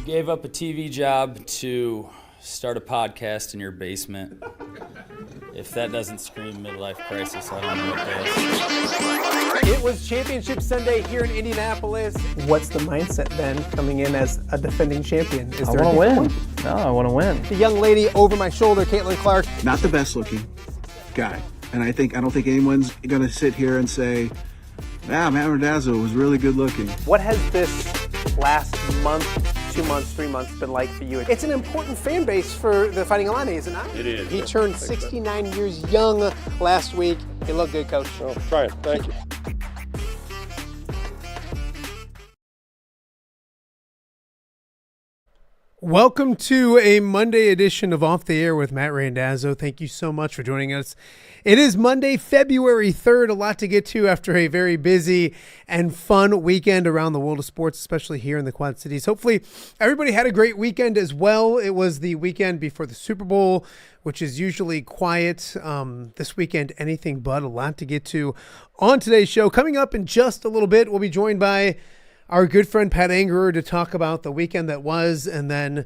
gave up a TV job to start a podcast in your basement. If that doesn't scream midlife crisis, I don't know what does. It was Championship Sunday here in Indianapolis. What's the mindset then coming in as a defending champion? I want to win. No, I want to win. The young lady over my shoulder, Caitlin Clark. Not the best looking guy. And I don't think anyone's going to sit here and say, Matt Randazzo was really good looking. What has this last month, 2 months, 3 months been like for you? It's an important fan base for the Fighting Illini, is it not? It is. He turned 69 years young last week. He looked good, Coach. Oh, trying. Thank you. Welcome to a Monday edition of Off the Air with Matt Randazzo. Thank you so much for joining us. It is Monday, February 3rd. A lot to get to after a very busy and fun weekend around the world of sports, especially here in the Quad Cities. Hopefully, everybody had a great weekend as well. It was the weekend before the Super Bowl, which is usually quiet. This weekend, anything but. A lot to get to on today's show. Coming up in just a little bit, we'll be joined by our good friend Pat Angerer to talk about the weekend that was, and then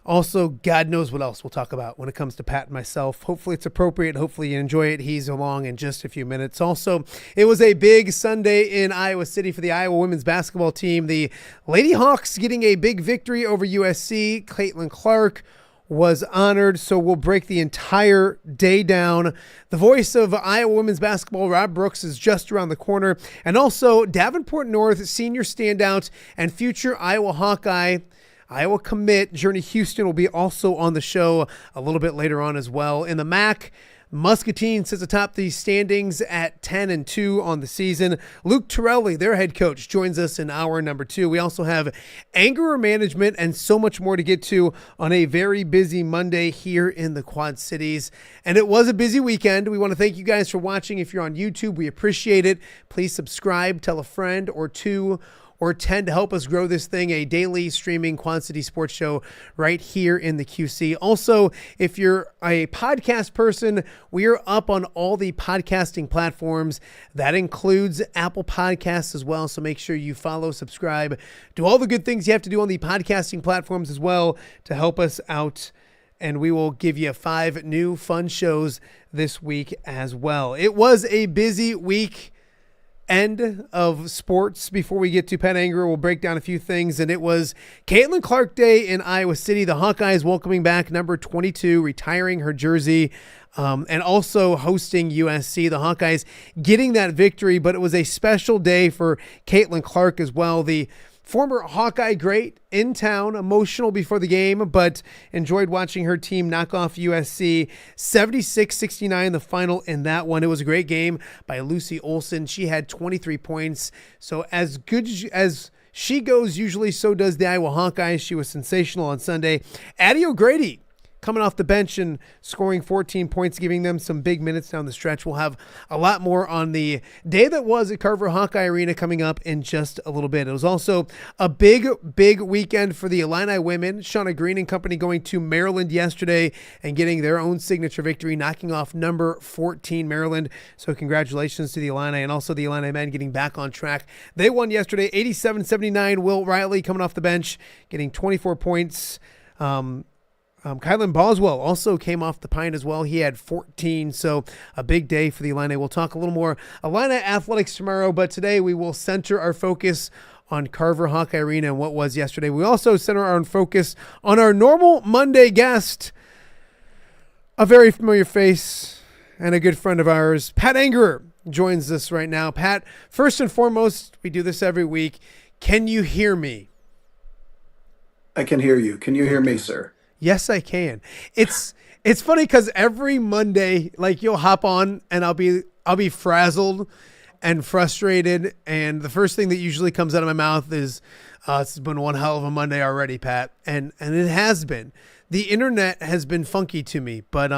also God knows what else we'll talk about when it comes to Pat and myself. Hopefully it's appropriate. Hopefully you enjoy it. He's along in just a few minutes. Also, it was a big Sunday in Iowa City for the Iowa women's basketball team. The Lady Hawks getting a big victory over USC. Caitlin Clark was honored, so we'll break the entire day down. The voice of Iowa women's basketball, Rob Brooks, is just around the corner. And also, Davenport North senior standout and future Iowa Hawkeye, Iowa commit, Journey Houston, will be also on the show a little bit later on as well. In the MAC, Muscatine sits atop the standings at 10-2 on the season. Luke Turelli, their head coach, joins us in hour number 2. We also have Angerer management and so much more to get to on a very busy Monday here in the Quad Cities. And it was a busy weekend. We want to thank you guys for watching. If you're on YouTube, we appreciate it. Please subscribe, tell a friend or two or 10 to help us grow this thing, a daily streaming Quad City sports show right here in the QC. Also, if you're a podcast person, we are up on all the podcasting platforms. That includes Apple Podcasts as well, so make sure you follow, subscribe, do all the good things you have to do on the podcasting platforms as well to help us out. And we will give you 5 new fun shows this week as well. It was a busy week end of sports. Before we get to Pat Angerer, we'll break down a few things. And it was Caitlin Clark Day in Iowa City. The Hawkeyes welcoming back number 22, retiring her jersey, and also hosting USC. The Hawkeyes getting that victory, but it was a special day for Caitlin Clark as well. The former Hawkeye great in town, emotional before the game, but enjoyed watching her team knock off USC 76-69, the final in that one. It was a great game by Lucy Olson. She had 23 points. So as good as she goes, usually so does the Iowa Hawkeyes. She was sensational on Sunday. Addie O'Grady coming off the bench and scoring 14 points, giving them some big minutes down the stretch. We'll have a lot more on the day that was at Carver Hawkeye Arena coming up in just a little bit. It was also a big weekend for the Illini women. Shauna Green and company going to Maryland yesterday and getting their own signature victory, knocking off number 14 Maryland. So congratulations to the Illini, and also the Illini men getting back on track. They won yesterday 87-79. Will Riley coming off the bench, getting 24 points. Kylan Boswell also came off the pine as well. He had 14, so a big day for the Illini. We'll talk a little more Illini athletics tomorrow, but today we will center our focus on Carver Hawkeye Arena and what was yesterday. We also center our focus on our normal Monday guest, a very familiar face and a good friend of ours, Pat Angerer, joins us right now. Pat, first and foremost, we do this every week. Can you hear me? I can hear you. Can you hear me, sir? Yes, I can. It's funny because every Monday, like, you'll hop on and I'll be frazzled and frustrated, and the first thing that usually comes out of my mouth is, "It's been one hell of a Monday already, Pat," and it has been. The internet has been funky to me, but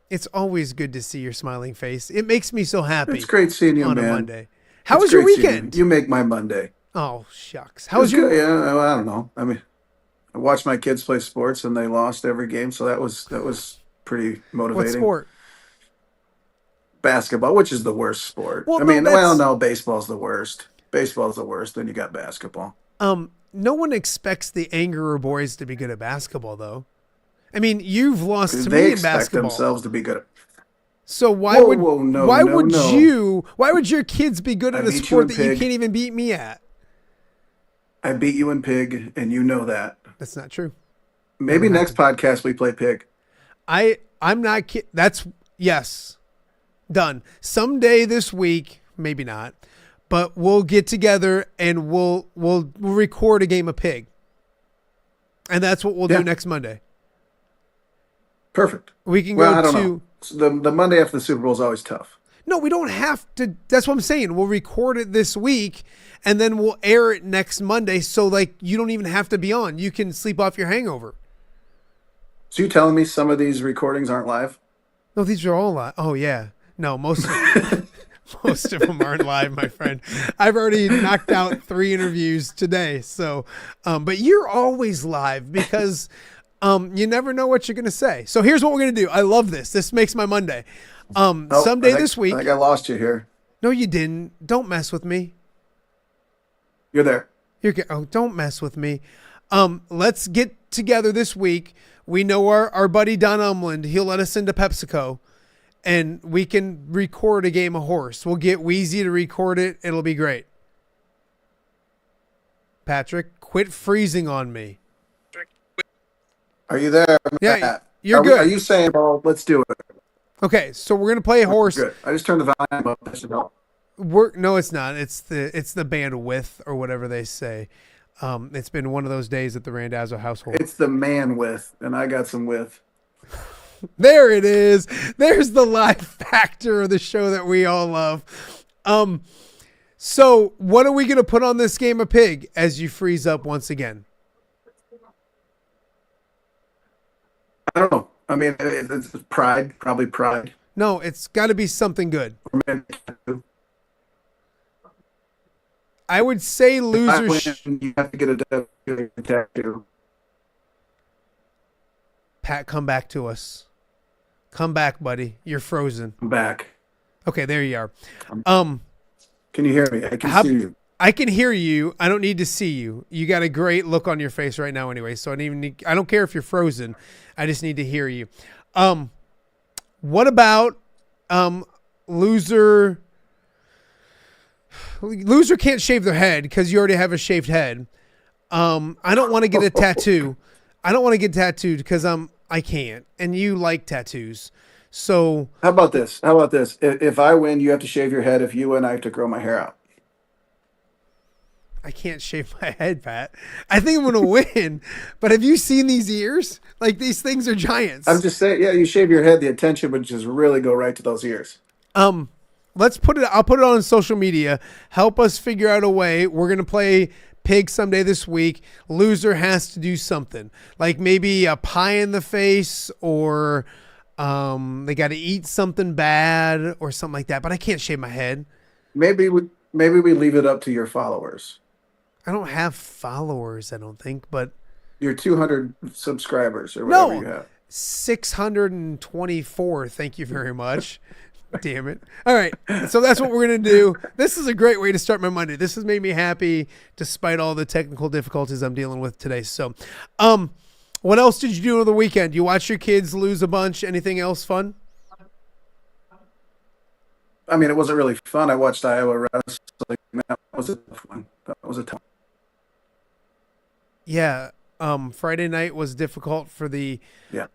it's always good to see your smiling face. It makes me so happy. It's great seeing you, on man. A Monday. How was your weekend? You make my Monday. Oh shucks. How was your? Yeah, well, I don't know. I mean, I watched my kids play sports and they lost every game, so that was pretty motivating. What sport? Basketball, which is the worst sport. Well, no, baseball's the worst. Baseball's the worst. Then you got basketball. no one expects the Angerer boys to be good at basketball, though. I mean, you've lost to They me in expect basketball. themselves to be good at. So why Whoa, would whoa, no, why no, would no. your kids be good I at a beat you sport in that you pig. can't even beat me at? I beat you in pig, and you know that. That's not true. Maybe Never next podcast we play pig. I'm not kidding. That's yes. Done. Someday this week, maybe not, but we'll get together and we'll record a game of pig. And that's what we'll do next Monday. Perfect. We can Well, go I don't to know. The Monday after the Super Bowl is always tough. No, we don't have to. That's what I'm saying. We'll record it this week and then we'll air it next Monday. So like you don't even have to be on. You can sleep off your hangover. So you telling me some of these recordings aren't live? No, these are all live. Oh yeah. No, most of them aren't live, my friend. I've already knocked out 3 interviews today. So, but you're always live because you never know what you're going to say. So here's what we're going to do. I love this. This makes my Monday. Someday this week. I think I lost you here. No, you didn't. Don't mess with me. You're there. Don't mess with me. Let's get together this week. We know our buddy Don Umland. He'll let us into PepsiCo. And we can record a game of horse. We'll get Wheezy to record it. It'll be great. Patrick, quit freezing on me. Are you there? Yeah, Matt? you're good. Are you saying, well, let's do it? Okay, so we're gonna play horse. Good. I just turned the volume up. That should help. No, it's not. It's the bandwidth or whatever they say. It's been one of those days at the Randazzo household. It's the man width, and I got some width. There it is. There's the live factor of the show that we all love. So what are we going to put on this game of pig as you freeze up once again? I don't know. I mean, it's pride, probably pride. No, it's got to be something good. I would say loser. You have to get a tattoo. Pat, come back to us. Come back, buddy. You're frozen. I'm back. Okay, there you are. Can you hear me? I can see you. I can hear you. I don't need to see you. You got a great look on your face right now anyway, so I don't care if you're frozen. I just need to hear you. What about loser? Loser can't shave their head because you already have a shaved head. I don't want to get a tattoo. I don't want to get tattooed because I can't, and you like tattoos. So how about this? If I win, you have to shave your head. If you win, I have to grow my hair out. I can't shave my head, Pat. I think I'm going to win, but have you seen these ears? Like, these things are giants. I'm just saying, yeah, you shave your head, the attention would just really go right to those ears. Let's put it, I'll put it on social media. Help us figure out a way. We're going to play pig someday this week. Loser has to do something, like maybe a pie in the face, or they got to eat something bad or something like that, but I can't shave my head. Maybe we leave it up to your followers. I don't have followers, I don't think, but your 200 subscribers or whatever you have. 624. Thank you very much. Damn it. All right. So that's what we're going to do. This is a great way to start my Monday. This has made me happy despite all the technical difficulties I'm dealing with today. So, what else did you do over the weekend? You watch your kids lose a bunch. Anything else fun? I mean, it wasn't really fun. I watched Iowa wrestling. That was a tough one. That was a tough one. Yeah. Friday night was difficult for the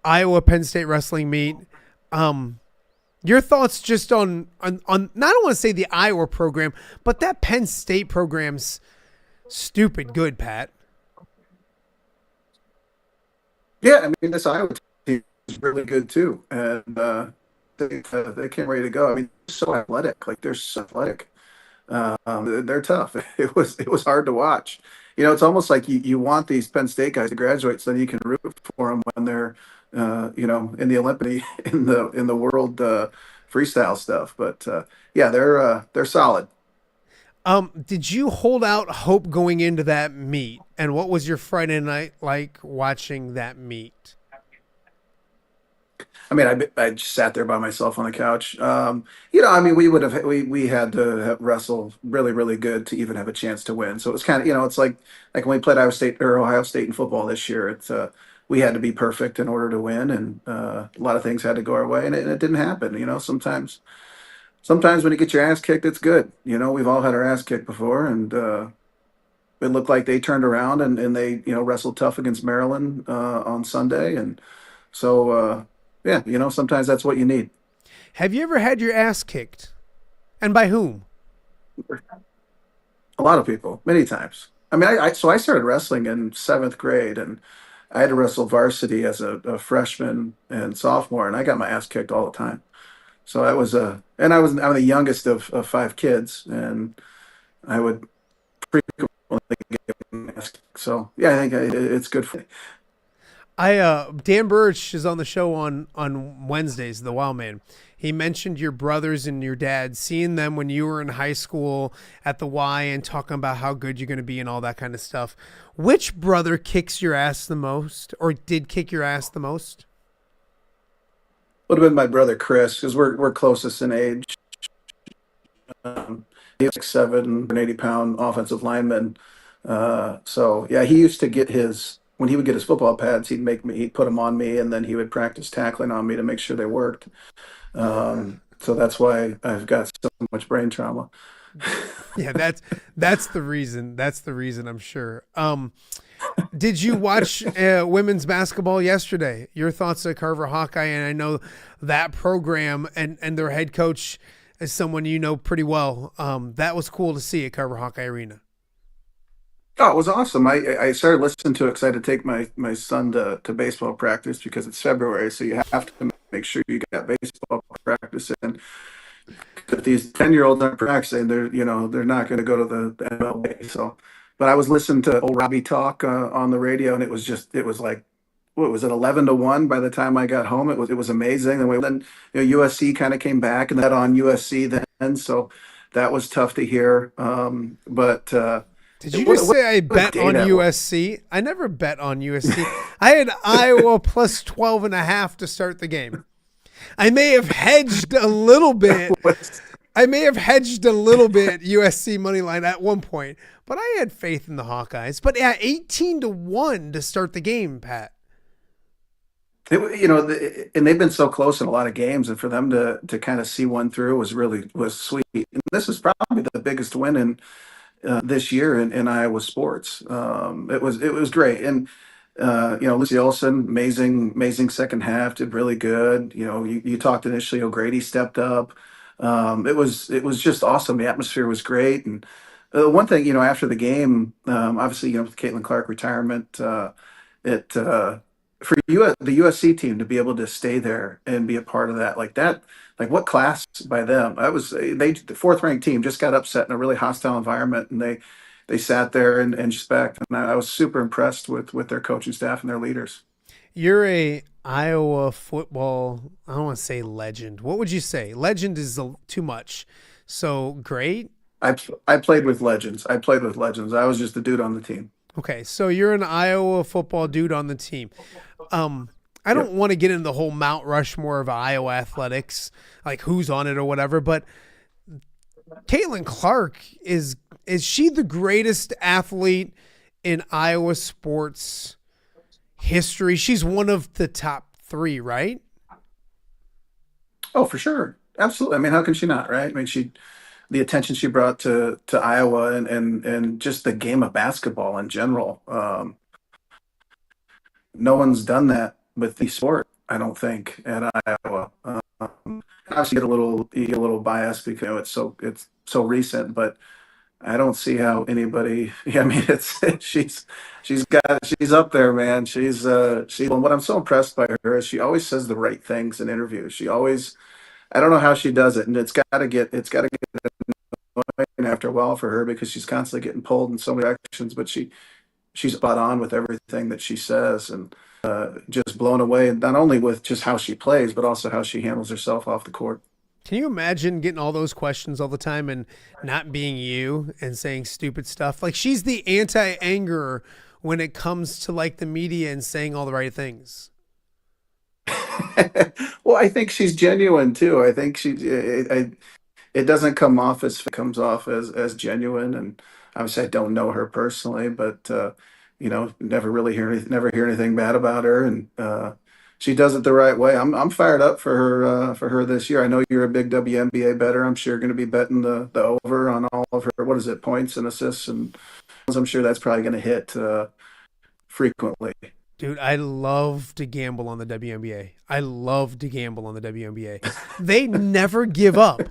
Iowa Penn State wrestling meet. Your thoughts just on not I don't want to say the Iowa program, but that Penn State program's stupid good, Pat. Yeah, I mean, this Iowa team is really good too, and they came ready to go. I mean, they're so athletic. Like, they're so athletic. They're tough. It was hard to watch. You know, it's almost like you want these Penn State guys to graduate so that you can root for them when they're in the Olympic, in the world freestyle stuff. But yeah, they're solid. Did you hold out hope going into that meet? And what was your Friday night like watching that meet? I mean, I just sat there by myself on the couch. I mean, we had to wrestle really, really good to even have a chance to win. So it was kind of, it's like when we played Iowa State or Ohio State in football this year. We had to be perfect in order to win, and a lot of things had to go our way, and it didn't happen. Sometimes when you get your ass kicked, it's good. We've all had our ass kicked before, and it looked like they turned around and they wrestled tough against Maryland on Sunday, and so. Yeah, sometimes that's what you need. Have you ever had your ass kicked? And by whom? A lot of people, many times. I mean, so I started wrestling in 7th grade, and I had to wrestle varsity as a freshman and sophomore, and I got my ass kicked all the time. So and I'm the youngest of 5 kids, and I would frequently get my ass kicked. So yeah, I think it's good for me. Dan Birch is on the show on Wednesdays, the Wild Man. He mentioned your brothers and your dad, seeing them when you were in high school at the Y and talking about how good you're going to be and all that kind of stuff. Which brother kicks your ass the most, or did kick your ass the most? Would have been my brother Chris, because we're closest in age. He's 6'7", 180-pound offensive lineman. So yeah, he used to get when he would get his football pads, he'd put them on me, and then he would practice tackling on me to make sure they worked. So that's why I've got so much brain trauma. Yeah, that's the reason. That's the reason, I'm sure. Did you watch women's basketball yesterday? Your thoughts at Carver Hawkeye, and I know that program and their head coach is someone you know pretty well. That was cool to see at Carver Hawkeye Arena. Oh, it was awesome. I started listening to it because I had to take my son to baseball practice because it's February, so you have to make sure you got baseball practice in. If these 10-year-olds aren't practicing, they're not going to go to the MLB. So, but I was listening to old Robbie talk on the radio, and it was like, what was it, 11-1 by the time I got home? It was amazing. And then USC kind of came back and that on USC then, so that was tough to hear. Did you just say I bet on USC? I never bet on USC. I had Iowa plus 12.5 to start the game. I may have hedged a little bit. USC money line at one point, but I had faith in the Hawkeyes. But yeah, 18-1 to start the game, Pat. And they've been so close in a lot of games, and for them to kind of see one through was sweet. And this is probably the biggest win in this year in Iowa sports. It was great. And Lucy Olson, amazing second half, did really good. You talked initially, O'Grady stepped up. It was just awesome. The atmosphere was great. And one thing, after the game, obviously, with Caitlin Clark retirement, for the USC team to be able to stay there and be a part of that, like what class by them. The 4th-ranked team just got upset in a really hostile environment, and they sat there and respect. And I was super impressed with their coaching staff and their leaders. You're a Iowa football, I don't want to say legend. What would you say? Legend is too much. So great. I played with legends. I was just the dude on the team. Okay, so you're an Iowa football dude on the team. I don't want to get into the whole Mount Rushmore of Iowa athletics, like who's on it or whatever, but Caitlin Clark, is she the greatest athlete in Iowa sports history? She's one of the top 3, right? Oh, for sure. Absolutely. I mean, how can she not, right? I mean, the attention she brought to Iowa and just the game of basketball in general. No one's done that with the sport, I don't think, at Iowa. Obviously, you get a little biased because it's so recent, but I don't see how anybody. I mean, she's up there, man. What I'm so impressed by her is she always says the right things in interviews. I don't know how she does it, and it's got to get annoying after a while for her because she's constantly getting pulled in so many directions, but she's spot on with everything that she says, and just blown away, not only with just how she plays, but also how she handles herself off the court. Can you imagine getting all those questions all the time and not being you and saying stupid stuff? Like, she's the anti-angerer when it comes to like the media and saying all the right things. Well, I think she's genuine too. I think it doesn't come off as it comes off as genuine. And obviously, I don't know her personally, but never hear anything bad about her, and she does it the right way. I'm fired up for her this year. I know you're a big WNBA bettor. I'm sure going to be betting the over on all of her. What is it? Points and assists, and I'm sure that's probably going to hit frequently. Dude, I love to gamble on the WNBA. I love to gamble on the WNBA. They never give up.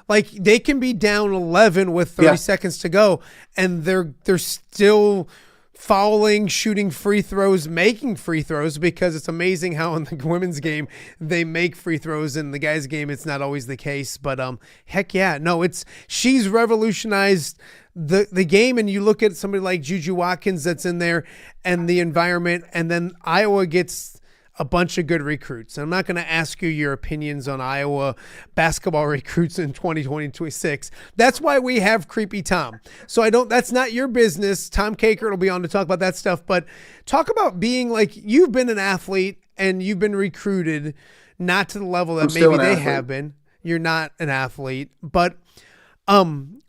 Like, they can be down 11 with 30 seconds to go, and they're still fouling, shooting free throws, making free throws, because it's amazing how in the women's game they make free throws. In the guys' game, it's not always the case. But heck yeah, no, she's revolutionized the game. And you look at somebody like Juju Watkins that's in there and the environment, and then Iowa gets a bunch of good recruits. I'm not going to ask you your opinions on Iowa basketball recruits in 2026. That's why we have Creepy Tom. So that's not your business. Tom Kakert will be on to talk about that stuff, but talk about being like, you've been an athlete and you've been recruited, not to the level that maybe they have been. You're not an athlete, but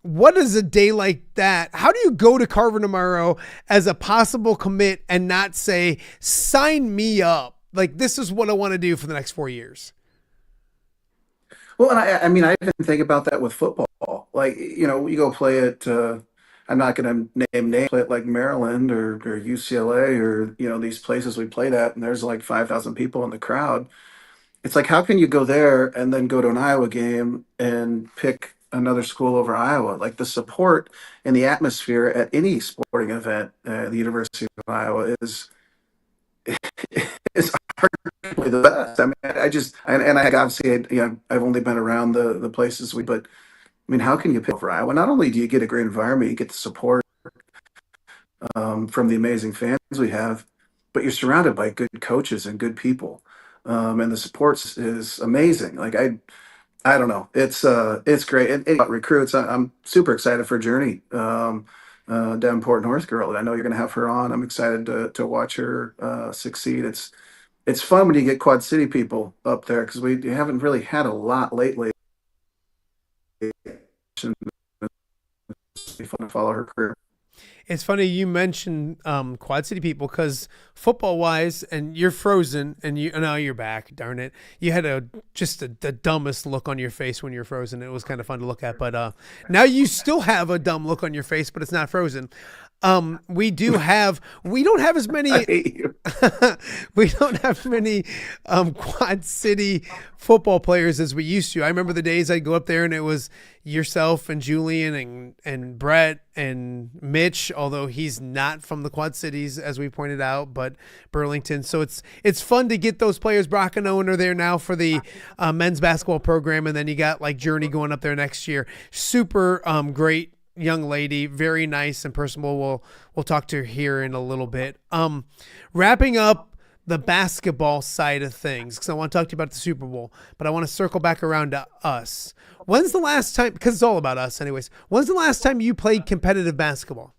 what is a day like that? How do you go to Carver tomorrow as a possible commit and not say, sign me up? Like, this is what I want to do for the next 4 years. Well, and I mean, I even think about that with football. Like, you go play it. I'm not going to name names, play it like Maryland or UCLA or these places we played at, and there's like 5,000 people in the crowd. It's like, how can you go there and then go to an Iowa game and pick another school over Iowa? Like, the support and the atmosphere at any sporting event at the University of Iowa is arguably the best. I mean, I obviously, I've only been around the places but I mean, how can you pick for Iowa? Not only do you get a great environment, you get the support from the amazing fans we have, but you're surrounded by good coaches and good people, and the support is amazing. Like, I don't know, it's great. And about recruits, I'm super excited for Journey. Davenport North girl. I know you're going to have her on. I'm excited to watch her succeed. It's fun when you get Quad City people up there, because we haven't really had a lot lately. It's fun to follow her career. It's funny you mentioned Quad City people, because football-wise, and you're frozen, and now you're back, darn it. You had just the dumbest look on your face when you're frozen. It was kind of fun to look at, but now you still have a dumb look on your face, but it's not frozen. We don't have as many I hate you. we don't have many Quad City football players as we used to. I remember the days I'd go up there and it was yourself and Julian and Brett and Mitch, although he's not from the Quad Cities, as we pointed out, but Burlington. So it's fun to get those players. Brock and Owen are there now for the men's basketball program, and then you got like Journey going up there next year. Super great young lady, very nice and personable. We'll talk to her here in a little bit. Wrapping up the basketball side of things, because I want to talk to you about the Super Bowl, but I want to circle back around to us. When's the last time, because it's all about us anyways, when's the last time you played competitive basketball?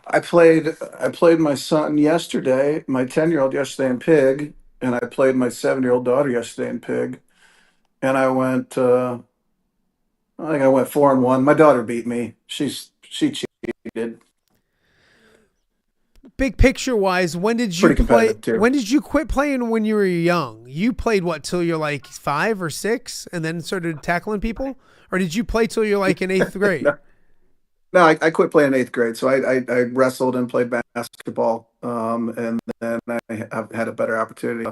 I played my son yesterday, my 10-year-old yesterday in Pig, and I played my 7-year-old daughter yesterday in Pig, and I went I think I went 4-1. My daughter beat me. She cheated. Big picture wise, when did you Pretty play? competitive too. When did you quit playing when you were young? You played what, till you're like 5 or 6, and then started tackling people, or did you play till you're like in 8th grade? No, I quit playing in 8th grade. So I wrestled and played basketball, and then I've had a better opportunity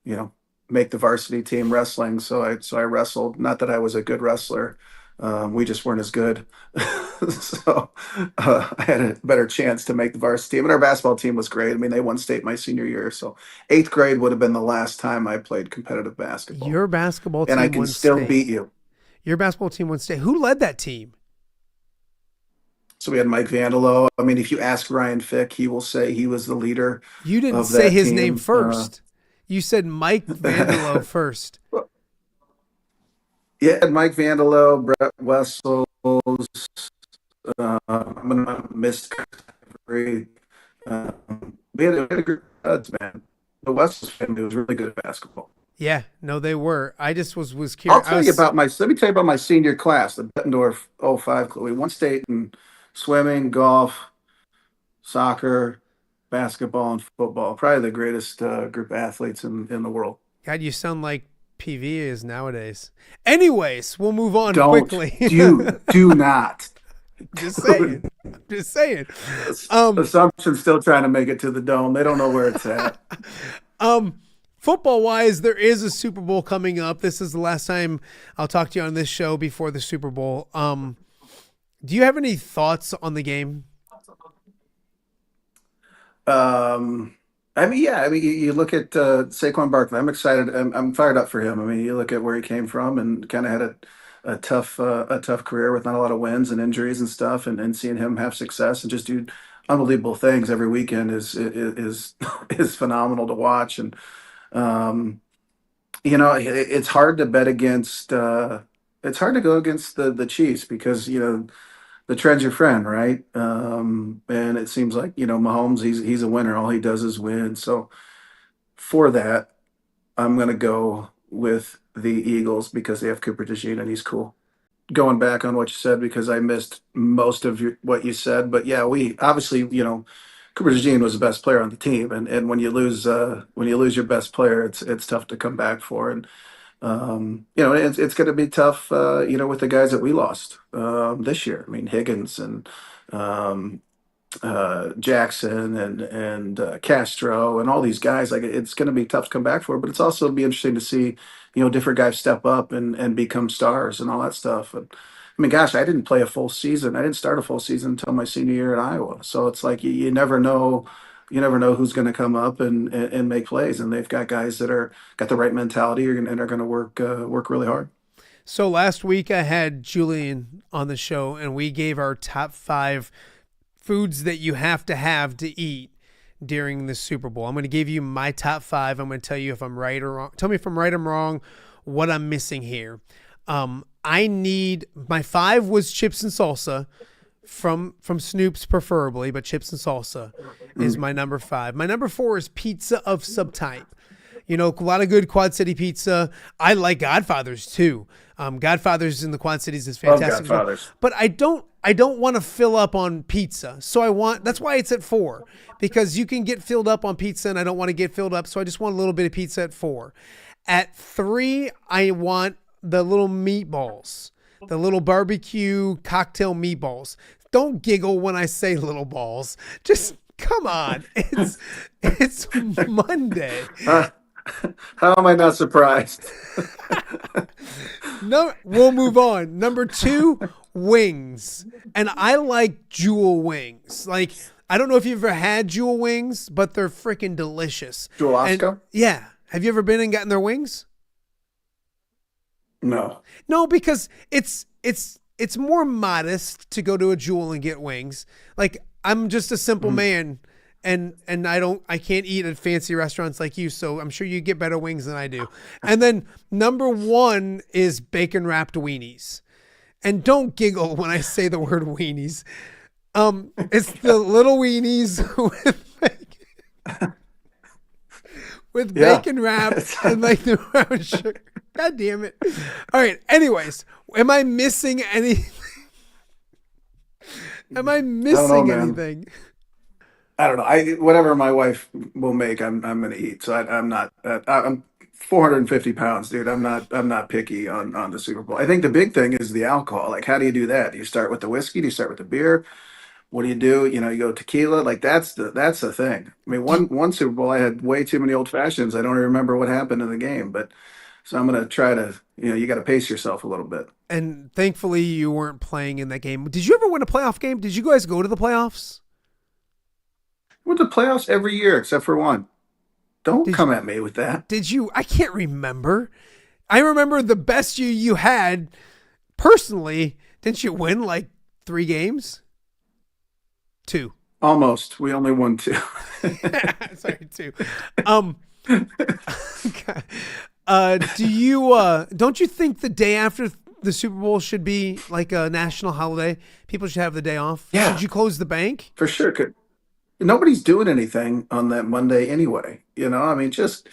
to, make the varsity team wrestling. So I wrestled. Not that I was a good wrestler. We just weren't as good. So I had a better chance to make the varsity team. And our basketball team was great. I mean, they won state my senior year. So 8th grade would have been the last time I played competitive basketball. Your basketball team and I can won still state. beat you. Your basketball team won state. Who led that team? So we had Mike Vandelo. I mean, if you ask Ryan Fick, he will say he was the leader. You didn't of say that his team. name first. You said Mike Vandelo first. Yeah, Mike Vandelo, Brett Wessels. I'm gonna miss. We had a group of studs, man. the West family was really good at basketball. Yeah, no, they were. I just was I'll curious. tell you about let me tell you about my senior class, the Bettendorf '05 club. We won state in swimming, golf, soccer, basketball, and football. Probably the greatest group of athletes in the world. God, you sound like PV is nowadays. Anyways, we'll move on Don't quickly. do not. Just saying. Just saying. Assumption's still trying to make it to the dome. They don't know where it's at. Football wise, there is a Super Bowl coming up. This is the last time I'll talk to you on this show before the Super Bowl. Do you have any thoughts on the game? You look at Saquon Barkley. I'm excited. I'm fired up for him. I mean, you look at where he came from and kind of had a tough career with not a lot of wins and injuries and stuff, and seeing him have success and just do unbelievable things every weekend is is phenomenal to watch. And it's hard to bet against. It's hard to go against the Chiefs because the trend's your friend, right? And it seems like Mahomes, he's a winner. All he does is win. So for that, I'm gonna go with the Eagles because they have Cooper DeJean and he's cool. Going back on what you said because I missed most of what you said, but yeah, we obviously Cooper DeJean was the best player on the team, and when you lose your best player, it's tough to come back for. And it's going to be tough, with the guys that we lost this year. I mean, Higgins and Jackson and Castro and all these guys. Like it's going to be tough to come back for, but it's also be interesting to see, different guys step up and become stars and all that stuff. And I mean, gosh, I didn't play a full season. I didn't start a full season until my senior year at Iowa. So it's like you never know. You never know who's going to come up and make plays, and they've got guys that got the right mentality and are going to work really hard. So last week I had Julian on the show, and we gave our top 5 foods that you have to eat during the Super Bowl. I'm going to give you my top 5. I'm going to tell you if I'm right or wrong. Tell me if I'm right or wrong, what I'm missing here. I need my 5 was chips and salsa. From Snoop's preferably, but chips and salsa is my number 5. My number 4 is pizza of some type. A lot of good Quad City pizza. I like Godfather's too. Godfather's in the Quad Cities is fantastic. Godfather's. But I don't want to fill up on pizza. So that's why it's at 4, because you can get filled up on pizza and I don't want to get filled up. So I just want a little bit of pizza at 4. At 3, I want the little meatballs. The little barbecue cocktail meatballs. Don't giggle when I say little balls. Just come on. It's Monday. How am I not surprised? No, we'll move on. Number 2, wings. And I like Jewel wings. Like, I don't know if you've ever had Jewel wings, but they're freaking delicious. Jewel Osco? Yeah. Have you ever been and gotten their wings? No, because it's more modest to go to a Jewel and get wings. Like, I'm just a simple man, and I can't eat at fancy restaurants like you, so I'm sure you get better wings than I do. And then number 1 is bacon wrapped weenies. And don't giggle when I say the word weenies. It's the little weenies with bacon wrapped and like the brown sugar. God damn it. All right. Anyways, am I missing anything? Am I missing anything? I don't know. Whatever my wife will make, I'm going to eat. So I'm not. I'm 450 pounds, dude. I'm not picky on the Super Bowl. I think the big thing is the alcohol. Like, how do you do that? Do you start with the whiskey? Do you start with the beer? What do? You go tequila. Like that's the thing. I mean, one Super Bowl, I had way too many old fashions. I don't even remember what happened in the game, but. So I'm going to try to, you got to pace yourself a little bit. And thankfully you weren't playing in that game. Did you ever win a playoff game? Did you guys go to the playoffs? Went to playoffs every year except for one. Don't come at me with that. Did you? I can't remember. I remember the best you had personally. Didn't you win like 3 games? 2. Almost. We only won 2. Sorry, 2. Do you don't you think the day after the Super Bowl should be like a national holiday? People should have the day off. Yeah. Should you close the bank? For sure. nobody's doing anything on that Monday anyway. I mean, just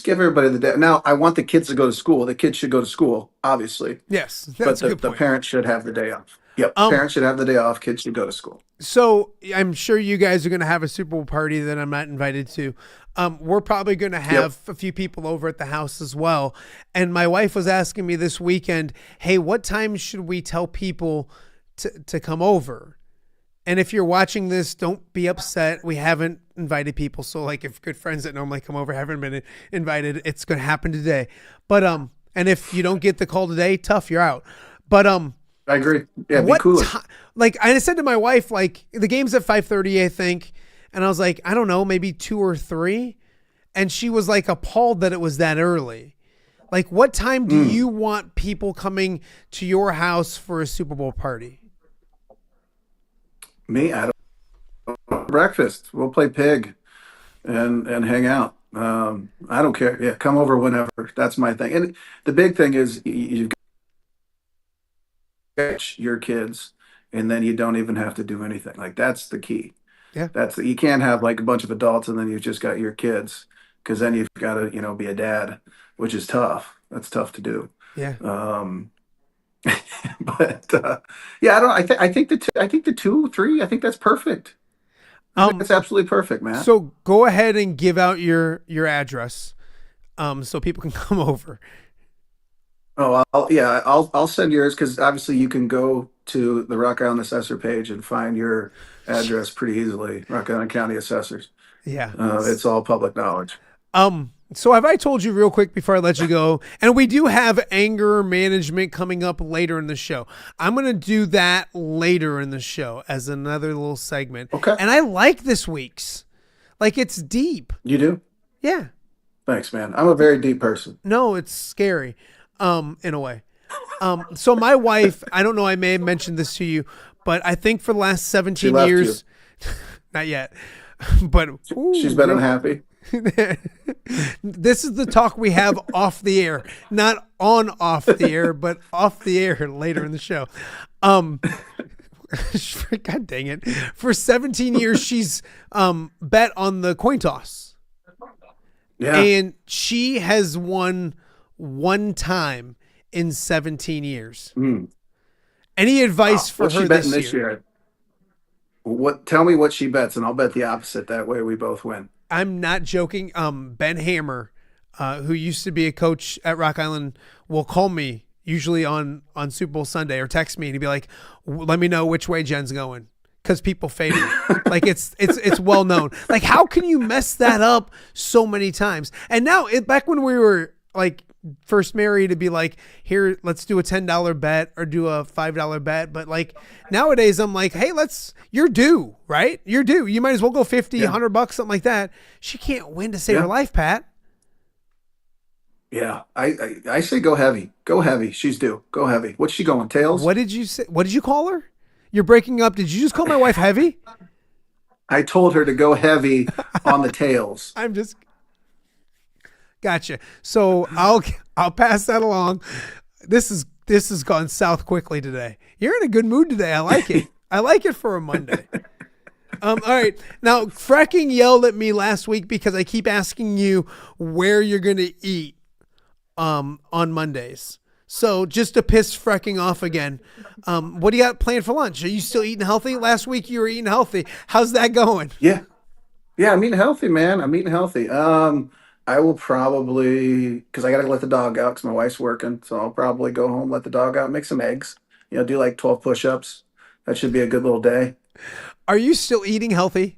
give everybody the day. Now, I want the kids to go to school. The kids should go to school, obviously, Yes, but that's a good the point. parents should have the day off. Yep, Um, parents should have the day off. Kids should go to school. So I'm sure you guys are going to have a Super Bowl party that I'm not invited to. We're probably going to have a few people over at the house as well. And my wife was asking me this weekend, hey, what time should we tell people to come over? And if you're watching this, don't be upset. We haven't invited people. So like if good friends that normally come over haven't been invited, it's going to happen today. But, and if you don't get the call today, tough, you're out. But, I agree. Yeah, be what cooler. like I said to my wife, like the game's at 5:30, I think, and I was like, I don't know, maybe 2 or 3, and she was like appalled that it was that early. Like, what time do you want people coming to your house for a Super Bowl party? Me, I don't breakfast. We'll play pig and hang out. I don't care. Yeah, come over whenever. That's my thing. And the big thing is you've got your kids, and then you don't even have to do anything. Like that's the key. Yeah, You can't have like a bunch of adults and then you've just got your kids because then you've got to be a dad, which is tough. That's tough to do. yeah. Um, but yeah, I don't. I think the 2, 3. I think that's perfect. I think Um, that's absolutely perfect, Matt. so go ahead and give out your address, so people can come over. Oh, I'll send yours because obviously you can go to the Rock Island Assessor page and find your address pretty easily. Rock Island County Assessors. Yeah. It's all public knowledge. So have I told you real quick before I let you go? And we do have anger management coming up later in the show. I'm going to do that later in the show as another little segment. Okay. And I like this week's. Like it's deep. You do? Yeah. Thanks, man. I'm a very deep person. No, it's scary. In a way. So my wife, I don't know, I may have mentioned this to you, but I think for the last She 17 left years, not yet, but She's been unhappy. This is the talk we have off the air, not on off the air, but off the air later in the show. God dang it. For 17 years, she's bet on the coin toss. Yeah. And she has won one time in 17 years. Any advice for What's her she betting this year? Tell me what she bets, and I'll bet the opposite. That way we both win. I'm not joking. Ben Hammer, who used to be a coach at Rock Island, will call me usually on Super Bowl Sunday or text me and he'd be like, let me know which way Jen's going. Because people fade her. Like it's well known. Like how can you mess that up so many times? And now back when we were like first married, to be like, here, let's do a $10 bet or do a $5 bet. But like nowadays I'm like, hey, you're due, right? You're due. You might as well go 50, $100, something like that. She can't win to save her life, Pat. Yeah, I say go heavy. Go heavy. She's due. Go heavy. What's she going? Tails? What did you say? What did you call her? You're breaking up. Did you just call my wife heavy? I told her to go heavy on the tails. I'm just gotcha. So I'll pass that along. This has gone south quickly today. You're in a good mood today. I like it. I like it for a Monday. All right. Now, Fracking yelled at me last week because I keep asking you where you're going to eat on Mondays. So just to piss Fracking off again, what do you got planned for lunch? Are you still eating healthy? Last week you were eating healthy. How's that going? Yeah. Yeah, I'm eating healthy, man. I'm eating healthy. I will probably, because I got to let the dog out because my wife's working. So I'll probably go home, let the dog out, make some eggs, do like 12 push-ups. That should be a good little day. Are you still eating healthy?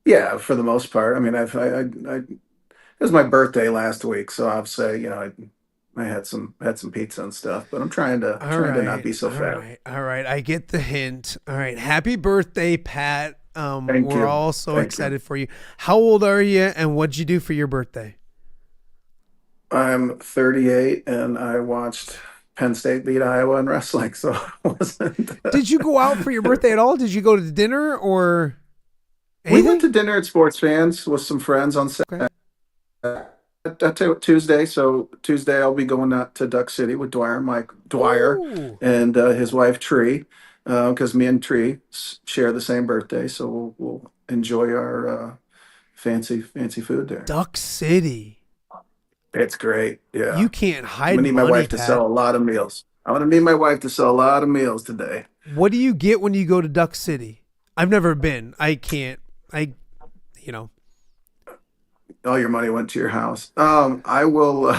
Yeah, for the most part. I mean, it was my birthday last week, so I'll say, I had some pizza and stuff, but I'm trying to not be so fat. All right. I get the hint. All right. Happy birthday, Pat. Thank We're you. all so Thank excited for you. How old are you and what'd you do for your birthday? I'm 38 and I watched Penn State beat Iowa in wrestling, so I wasn't. Did you go out for your birthday at all? Did you go to dinner or We anything? went to dinner at Sports Fans with some friends on Okay. Tuesday. So Tuesday I'll be going out to Duck City with Dwyer Ooh. and his wife Tree. because me and Tree share the same birthday, so we'll enjoy our fancy food there. Duck City. It's great. Yeah. You can't I'm hide gonna need my money, wife to Pat. sell a lot of meals. I'm gonna need my wife to sell a lot of meals today. What do you get when you go to Duck City? I've never been. I can't. All your money went to your house. I will.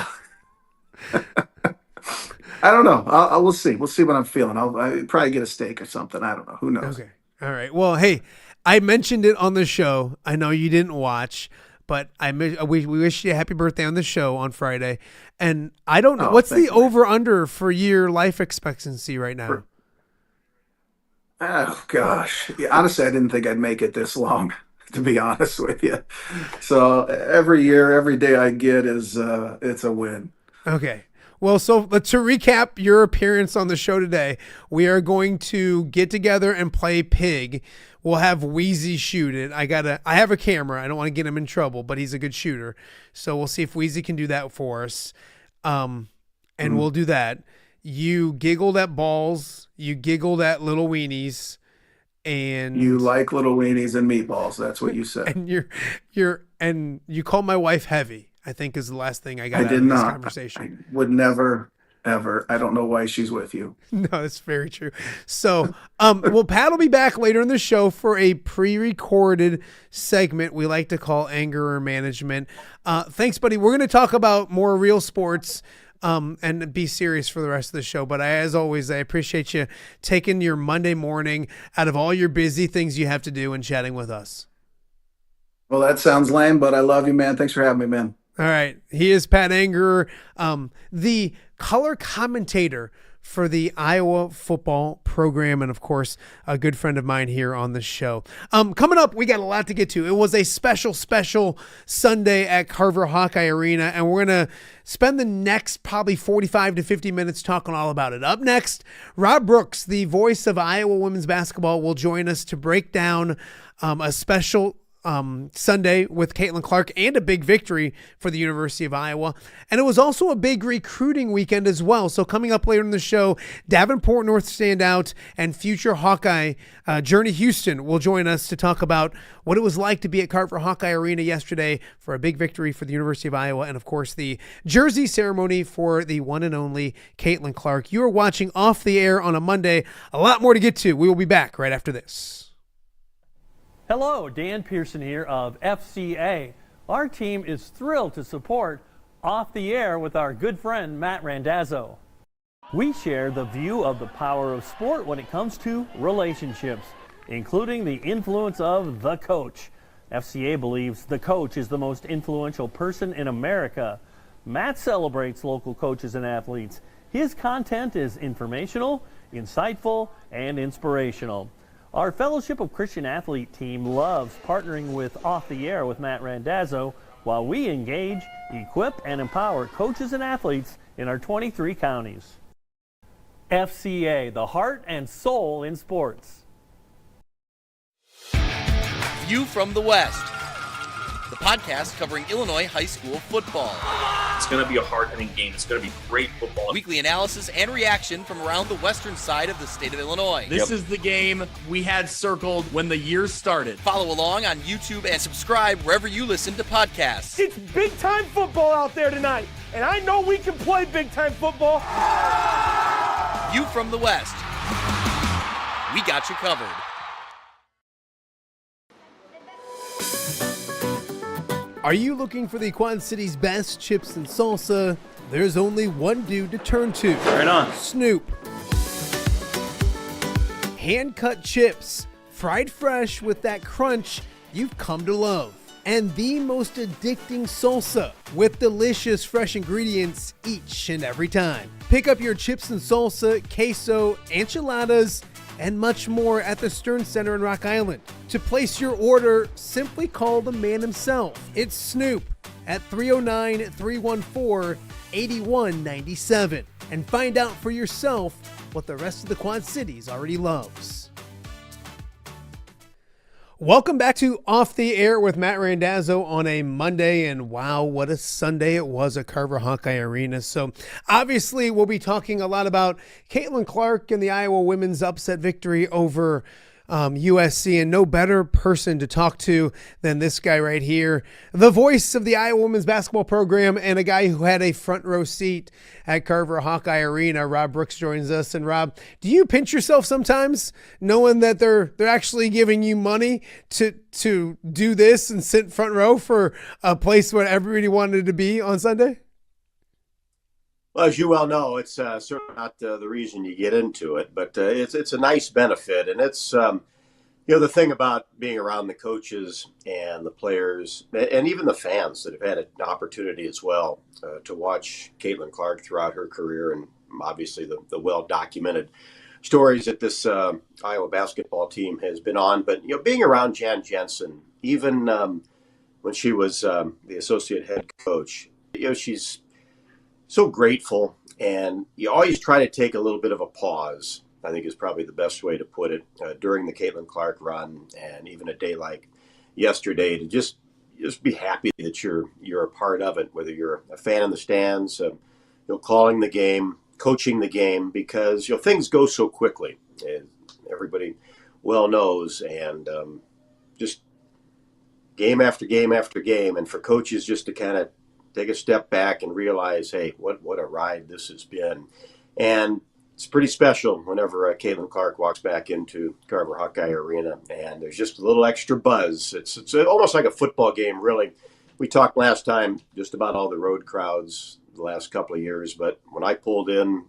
I don't know. We'll see. We'll see what I'm feeling. I'll probably get a steak or something. I don't know. Who knows? Okay. All right. Well, hey, I mentioned it on the show. I know you didn't watch, but we wish you a happy birthday on the show on Friday. And I don't know. Oh, What's thank the you, man. over-under for your life expectancy right now? Oh gosh. Yeah, honestly, I didn't think I'd make it this long, to be honest with you. So every year, every day I get is it's a win. Okay. Well, so to recap your appearance on the show today, we are going to get together and play Pig. We'll have Wheezy shoot it. I have a camera. I don't want to get him in trouble, but he's a good shooter. So we'll see if Wheezy can do that for us. And we'll do that. You giggled at balls. You giggled at little weenies. And You like little weenies and meatballs. That's what you said. and you called my wife heavy, I think is the last thing I got I out did of this not. conversation. I would never, ever. I don't know why she's with you. No, that's very true. So, well, Pat will be back later in the show for a pre-recorded segment we like to call Anger Management. Thanks, buddy. We're going to talk about more real sports and be serious for the rest of the show. But as always, I appreciate you taking your Monday morning out of all your busy things you have to do and chatting with us. Well, that sounds lame, but I love you, man. Thanks for having me, man. All right. He is Pat Anger, the color commentator for the Iowa football program, and of course, a good friend of mine here on the show. Coming up, we got a lot to get to. It was a special Sunday at Carver Hawkeye Arena, and we're going to spend the next probably 45 to 50 minutes talking all about it. Up next, Rob Brooks, the voice of Iowa women's basketball, will join us to break down a special Sunday with Caitlin Clark and a big victory for the University of Iowa. And it was also a big recruiting weekend as well. So coming up later in the show, Davenport North standout and future Hawkeye Journey Houston will join us to talk about what it was like to be at Carver Hawkeye Arena yesterday for a big victory for the University of Iowa. And of course, the jersey ceremony for the one and only Caitlin Clark. You are watching Off the Air on a Monday. A lot more to get to. We will be back right after this. Hello, Dan Pearson here of FCA. Our team is thrilled to support Off the Air with our good friend Matt Randazzo. We share the view of the power of sport when it comes to relationships, including the influence of the coach. FCA believes the coach is the most influential person in America. Matt celebrates local coaches and athletes. His content is informational, insightful, and inspirational. Our Fellowship of Christian Athlete team loves partnering with Off the Air with Matt Randazzo while we engage, equip, and empower coaches and athletes in our 23 counties. FCA, the heart and soul in sports. View from the West, the podcast covering Illinois high school football. It's going to be a hard-hitting game. It's going to be great football. Weekly analysis and reaction from around the western side of the state of Illinois. This is the game we had circled when the year started. Follow along on YouTube and subscribe wherever you listen to podcasts. It's big-time football out there tonight, and I know we can play big-time football. View from the West. We got you covered. Are you looking for the Quad City's best chips and salsa? There's only one dude to turn to. Right on. Snoop. Hand-cut chips, fried fresh with that crunch you've come to love. And the most addicting salsa with delicious fresh ingredients each and every time. Pick up your chips and salsa, queso, enchiladas, and much more at the Stern Center in Rock Island. To place your order, simply call the man himself. It's Snoop at 309-314-8197 and find out for yourself what the rest of the Quad Cities already loves. Welcome back to Off the Air with Matt Randazzo on a Monday, and wow, what a Sunday it was at Carver Hawkeye Arena. So obviously we'll be talking a lot about Caitlin Clark and the Iowa women's upset victory over USC, and no better person to talk to than this guy right here, the voice of the Iowa women's basketball program and a guy who had a front row seat at Carver Hawkeye Arena. Rob Brooks joins us. And Rob, do you pinch yourself sometimes knowing that they're actually giving you money to do this and sit front row for a place where everybody wanted to be on Sunday? Well, as you well know, it's certainly not the reason you get into it, but it's a nice benefit. And it's, the thing about being around the coaches and the players and even the fans that have had an opportunity as well to watch Caitlin Clark throughout her career, and obviously the well-documented stories that this Iowa basketball team has been on. But, being around Jan Jensen, even when she was the associate head coach, she's so grateful, and you always try to take a little bit of a pause, I think is probably the best way to put it, during the Caitlin Clark run, and even a day like yesterday, to just be happy that you're a part of it, whether you're a fan in the stands, calling the game, coaching the game, because things go so quickly, and everybody well knows, and just game after game after game, and for coaches just to kind of take a step back and realize, hey, what a ride this has been. And it's pretty special whenever Caitlin Clark walks back into Carver Hawkeye Arena, and there's just a little extra buzz. It's almost like a football game, really. We talked last time just about all the road crowds the last couple of years, but when I pulled in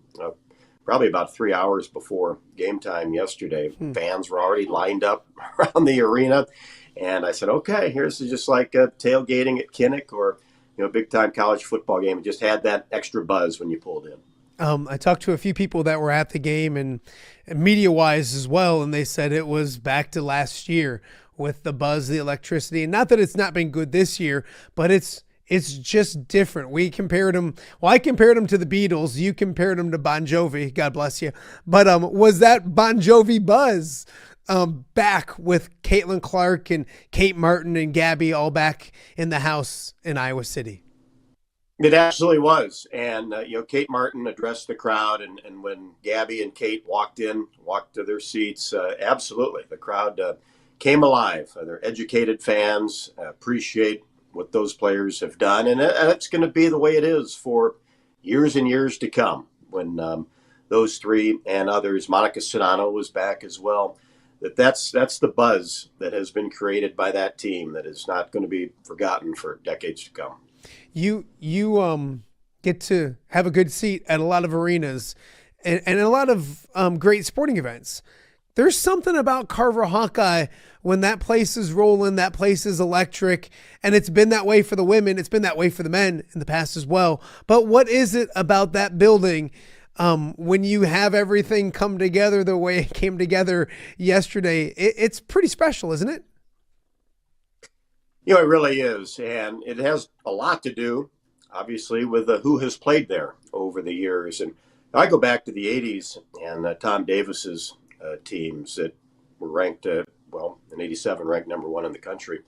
probably about 3 hours before game time yesterday, fans were already lined up around the arena, and I said, okay, here's just like tailgating at Kinnick or big-time college football game. It just had that extra buzz when you pulled in. I talked to a few people that were at the game and media-wise as well, and they said it was back to last year with the buzz, the electricity. And not that it's not been good this year, but it's just different. We compared them. Well, I compared them to the Beatles. You compared them to Bon Jovi. God bless you. But was that Bon Jovi buzz back with Caitlin Clark and Kate Martin and Gabby all back in the house in Iowa City? It absolutely was. And, Kate Martin addressed the crowd. And when Gabby and Kate walked to their seats, absolutely. The crowd came alive. They're educated fans, appreciate what those players have done. And it's going to be the way it is for years and years to come when those three and others, Monica Sedano was back as well. That's the buzz that has been created by that team that is not going to be forgotten for decades to come. You get to have a good seat at a lot of arenas and a lot of great sporting events. There's something about Carver Hawkeye when that place is rolling, that place is electric, and it's been that way for the women. It's been that way for the men in the past as well. But what is it about that building when you have everything come together the way it came together yesterday? It's pretty special, isn't it? It really is. And it has a lot to do, obviously, with who has played there over the years. And I go back to the 80s and Tom Davis's teams that were ranked, in 87, ranked number one in the country.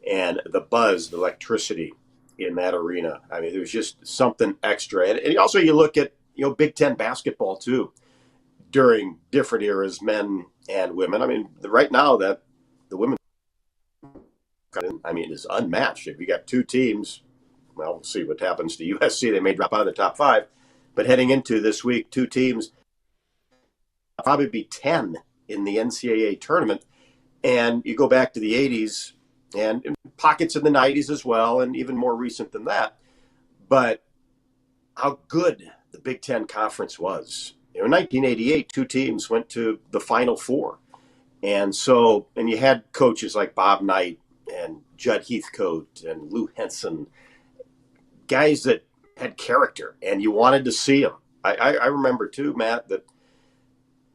And the buzz, the electricity in that arena. I mean, there's just something extra. And also you look at, Big Ten basketball, too, during different eras, men and women. I mean, right now that the women, is unmatched. If you got two teams, well, we'll see what happens to USC. They may drop out of the top five. But heading into this week, two teams, probably be 10 in the NCAA tournament. And you go back to the 80s and pockets in the 90s as well, and even more recent than that. But how good the Big Ten Conference was. In 1988, two teams went to the Final Four. And you had coaches like Bob Knight and Judd Heathcote and Lou Henson, guys that had character, and you wanted to see them. I remember, too, Matt, that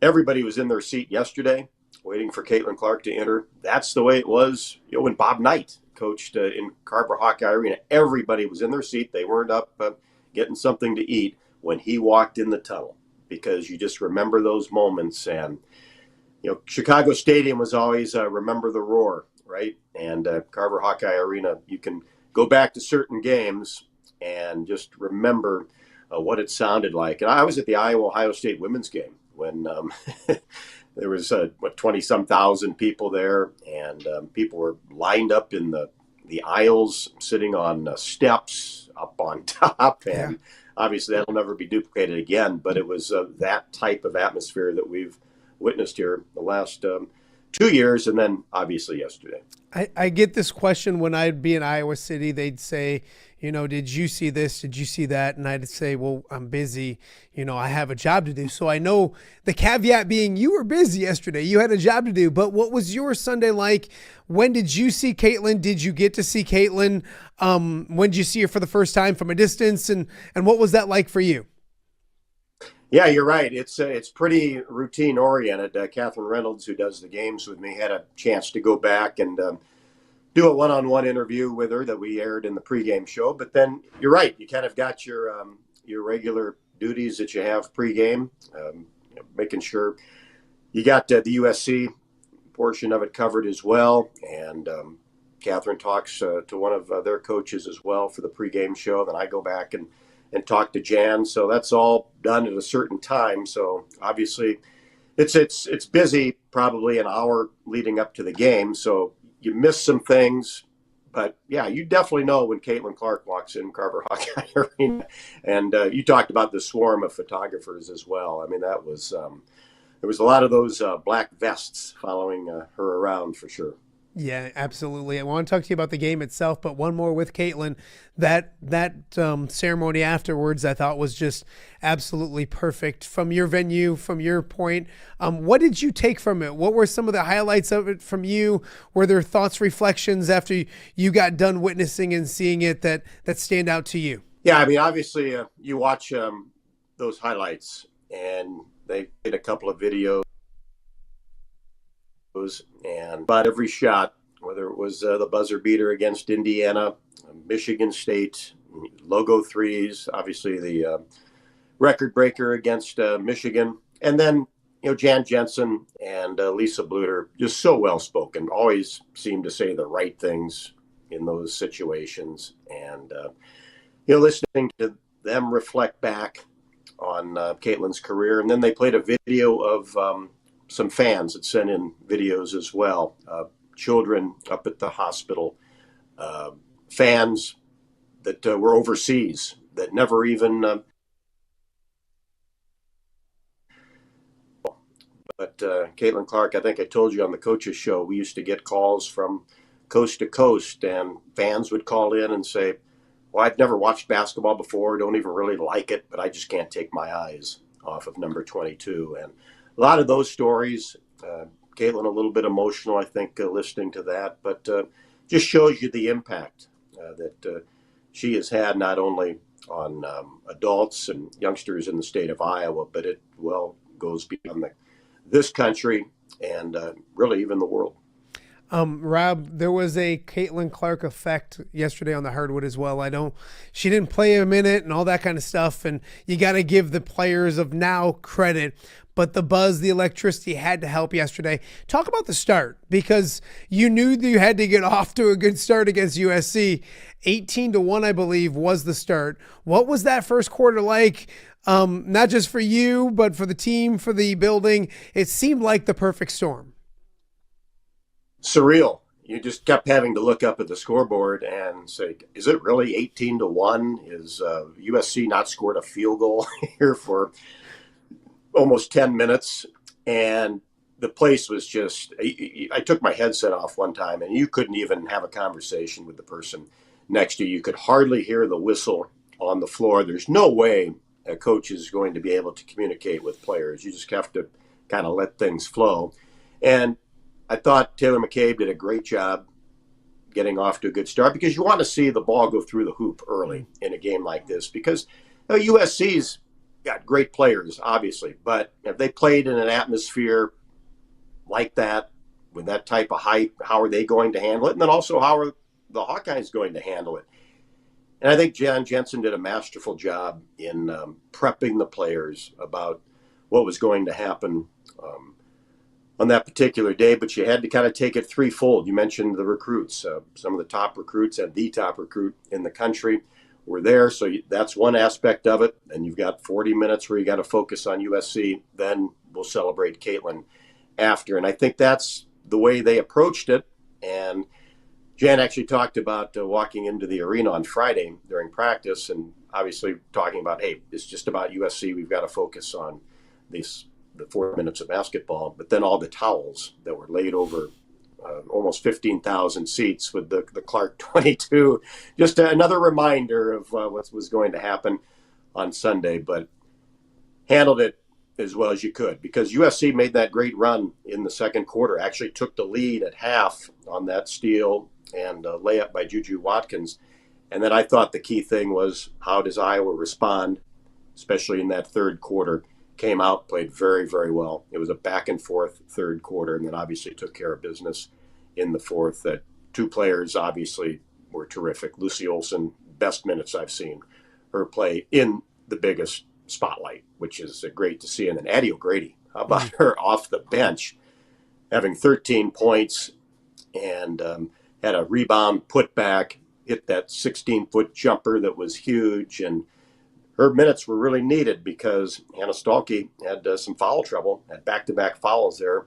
everybody was in their seat yesterday waiting for Caitlin Clark to enter. That's the way it was when Bob Knight coached in Carver Hawkeye Arena. Everybody was in their seat. They weren't up getting something to eat when he walked in the tunnel, because you just remember those moments. And Chicago Stadium was always remember the roar, right? And Carver Hawkeye Arena, you can go back to certain games and just remember what it sounded like. And I was at the Iowa-Ohio State women's game when there was 20-some thousand people there, and people were lined up in the aisles, sitting on steps up on top, and obviously that'll never be duplicated again. But it was that type of atmosphere that we've witnessed here the last 2 years, and then obviously yesterday. I get this question when I'd be in Iowa City. They'd say, did you see this? Did you see that? And I'd say, well, I'm busy. I have a job to do. So I know the caveat being you were busy yesterday. You had a job to do. But what was your Sunday like? When did you see Caitlin? Did you get to see Caitlin? When did you see her for the first time from a distance? And what was that like for you? Yeah, you're right. It's pretty routine oriented. Catherine Reynolds, who does the games with me, had a chance to go back and do a one-on-one interview with her that we aired in the pregame show. But then you're right. You kind of got your regular duties that you have pregame, making sure you got the USC portion of it covered as well. And Catherine talks to one of their coaches as well for the pregame show. Then I go back and talk to Jan. So that's all done at a certain time. So obviously it's busy, probably an hour leading up to the game. So you miss some things, but yeah, you definitely know when Caitlin Clark walks in Carver Hawkeye Arena. And you talked about the swarm of photographers as well. I mean, that was, there was a lot of those black vests following her around for sure. Yeah, absolutely. I want to talk to you about the game itself, but one more with Caitlin. That ceremony afterwards, I thought was just absolutely perfect from your venue, from your point. What did you take from it? What were some of the highlights of it from you? Were there thoughts, reflections after you got done witnessing and seeing it that stand out to you? Yeah, I mean, obviously you watch those highlights, and they did a couple of videos. And about every shot, whether it was the buzzer beater against Indiana, Michigan State, logo threes, obviously the record breaker against Michigan, and then Jan Jensen and Lisa Bluter, just so well spoken, always seem to say the right things in those situations, and listening to them reflect back on Caitlin's career, and then they played a video of some fans that sent in videos as well, children up at the hospital, fans that were overseas that never even but Caitlin Clark, I think I told you on the coaches show, we used to get calls from coast to coast, and fans would call in and say, well, I've never watched basketball before, don't even really like it, but I just can't take my eyes off of number 22. And a lot of those stories, Caitlin a little bit emotional, I think, listening to that, but just shows you the impact that she has had not only on adults and youngsters in the state of Iowa, but it goes beyond this country and really even the world. Rob, there was a Caitlin Clark effect yesterday on the hardwood as well. She didn't play a minute and all that kind of stuff, and you got to give the players of now credit, but the buzz, the electricity had to help yesterday. Talk about the start, because you knew that you had to get off to a good start against USC. 18-1, I believe, was the start. What was that first quarter like? Not just for you, but for the team, for the building. It seemed like the perfect storm. Surreal. You just kept having to look up at the scoreboard and say, is it really 18-1? Is USC not scored a field goal here for almost 10 minutes? And the place was just, I took my headset off one time and you couldn't even have a conversation with the person next to you. You could hardly hear the whistle on the floor. There's no way a coach is going to be able to communicate with players. You just have to kind of let things flow. And I thought Taylor McCabe did a great job getting off to a good start, because you want to see the ball go through the hoop early in a game like this, because USC's got great players, obviously, but if they played in an atmosphere like that, with that type of hype, how are they going to handle it? And then also, how are the Hawkeyes going to handle it? And I think Jan Jensen did a masterful job in prepping the players about what was going to happen on that particular day, but you had to kind of take it threefold. You mentioned the recruits. Some of the top recruits and the top recruit in the country were there. So that's one aspect of it. And you've got 40 minutes where you got to focus on USC. Then we'll celebrate Caitlin after. And I think that's the way they approached it. And Jan actually talked about walking into the arena on Friday during practice and obviously talking about, hey, it's just about USC. We've got to focus on the 4 minutes of basketball, but then all the towels that were laid over almost 15,000 seats with the Clark 22. Just another reminder of what was going to happen on Sunday, but handled it as well as you could because USC made that great run in the second quarter, actually took the lead at half on that steal and layup by Juju Watkins. And then I thought the key thing was how does Iowa respond, especially in that third quarter. Came out, played very, very well. It was a back and forth third quarter, and then obviously took care of business in the fourth. That two players obviously were terrific. Lucy Olson, best minutes I've seen her play in the biggest spotlight, which is great to see. And then Addie O'Grady, how about her off the bench, having 13 points and had a rebound, put back, hit that 16-foot jumper that was huge, and her minutes were really needed because Hannah Stalkey had some foul trouble, had back-to-back fouls there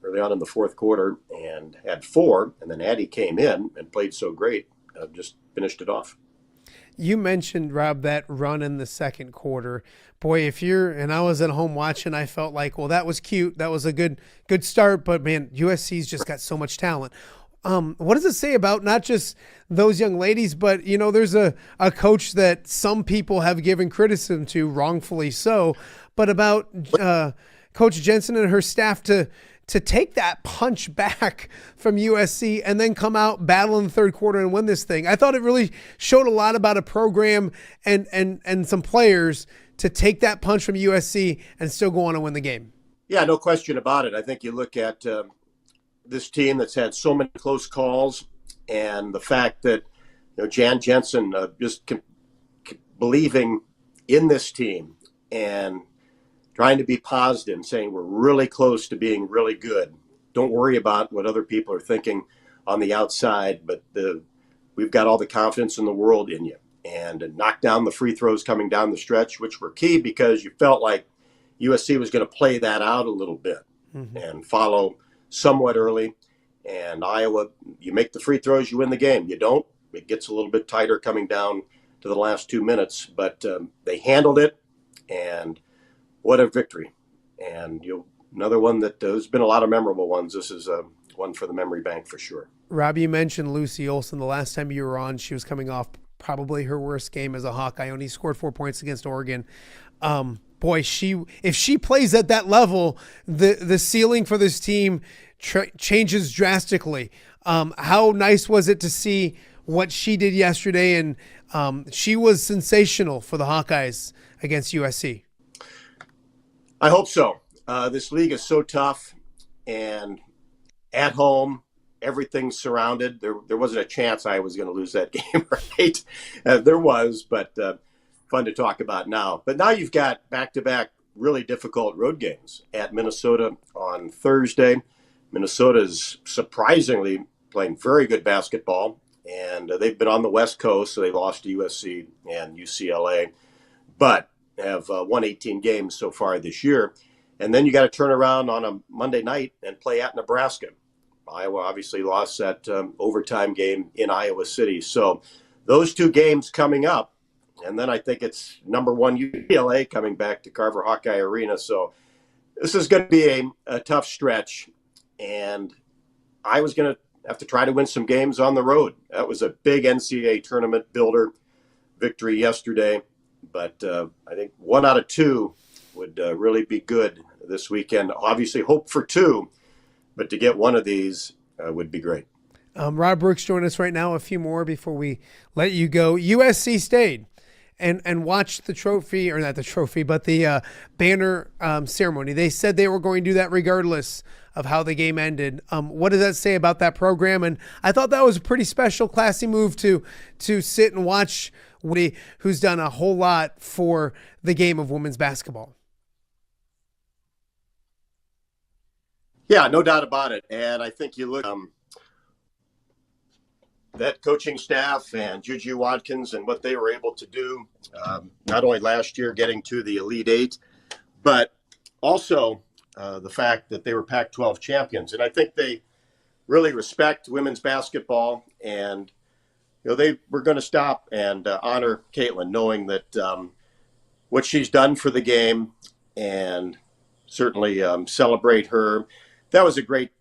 early on in the fourth quarter and had 4. And then Addie came in and played so great, just finished it off. You mentioned, Rob, that run in the second quarter. Boy, and I was at home watching, I felt like, well, that was cute. That was a good start. But, man, USC's just got so much talent. What does it say about not just those young ladies, but, there's a coach that some people have given criticism to, wrongfully so, but about Coach Jensen and her staff to take that punch back from USC and then come out, battle in the third quarter and win this thing. I thought it really showed a lot about a program and some players to take that punch from USC and still go on and win the game. Yeah, no question about it. I think you look at this team that's had so many close calls, and the fact that Jan Jensen just believing in this team and trying to be positive and saying we're really close to being really good. Don't worry about what other people are thinking on the outside, but we've got all the confidence in the world in you. And knock down the free throws coming down the stretch, which were key because you felt like USC was going to play that out a little bit and follow somewhat early. And Iowa, you make the free throws, you win the game. You don't, it gets a little bit tighter coming down to the last 2 minutes. But they handled it, and what a victory. And another one that there's been a lot of memorable ones. This is one for the memory bank for sure. Rob, you mentioned Lucy Olson. The last time you were on, she was coming off probably her worst game as a Hawkeye. Only scored 4 points against Oregon. Boy, if she plays at that level, the ceiling for this team changes drastically. How nice was it to see what she did yesterday? And she was sensational for the Hawkeyes against USC. I hope so. This league is so tough, and at home, everything's surrounded. There wasn't a chance I was going to lose that game, right? There was, but fun to talk about now. But now you've got back-to-back really difficult road games at Minnesota on Thursday. Minnesota's surprisingly playing very good basketball, and they've been on the West Coast, so they lost to USC and UCLA, but have won 18 games so far this year. And then you got to turn around on a Monday night and play at Nebraska. Iowa obviously lost that overtime game in Iowa City. So those two games coming up, and then I think it's number 1 UCLA coming back to Carver Hawkeye Arena. So this is going to be a tough stretch, and I was going to have to try to win some games on the road. That was a big NCAA tournament builder victory yesterday, but I think 1 out of 2 would really be good this weekend. Obviously hope for 2, but to get one of these would be great. Rob Brooks joining us right now. A few more before we let you go. USC stayed and watched the trophy, or not the trophy, but the banner ceremony. They said they were going to do that regardless of how the game ended. What does that say about that program? And I thought that was a pretty special, classy move to sit and watch Woody, who's done a whole lot for the game of women's basketball. Yeah, no doubt about it. And I think you look that coaching staff and Juju Watkins and what they were able to do, not only last year getting to the Elite Eight, but also the fact that they were Pac-12 champions. And I think they really respect women's basketball, and they were going to stop and honor Caitlin, knowing that what she's done for the game, and certainly celebrate her. That was a great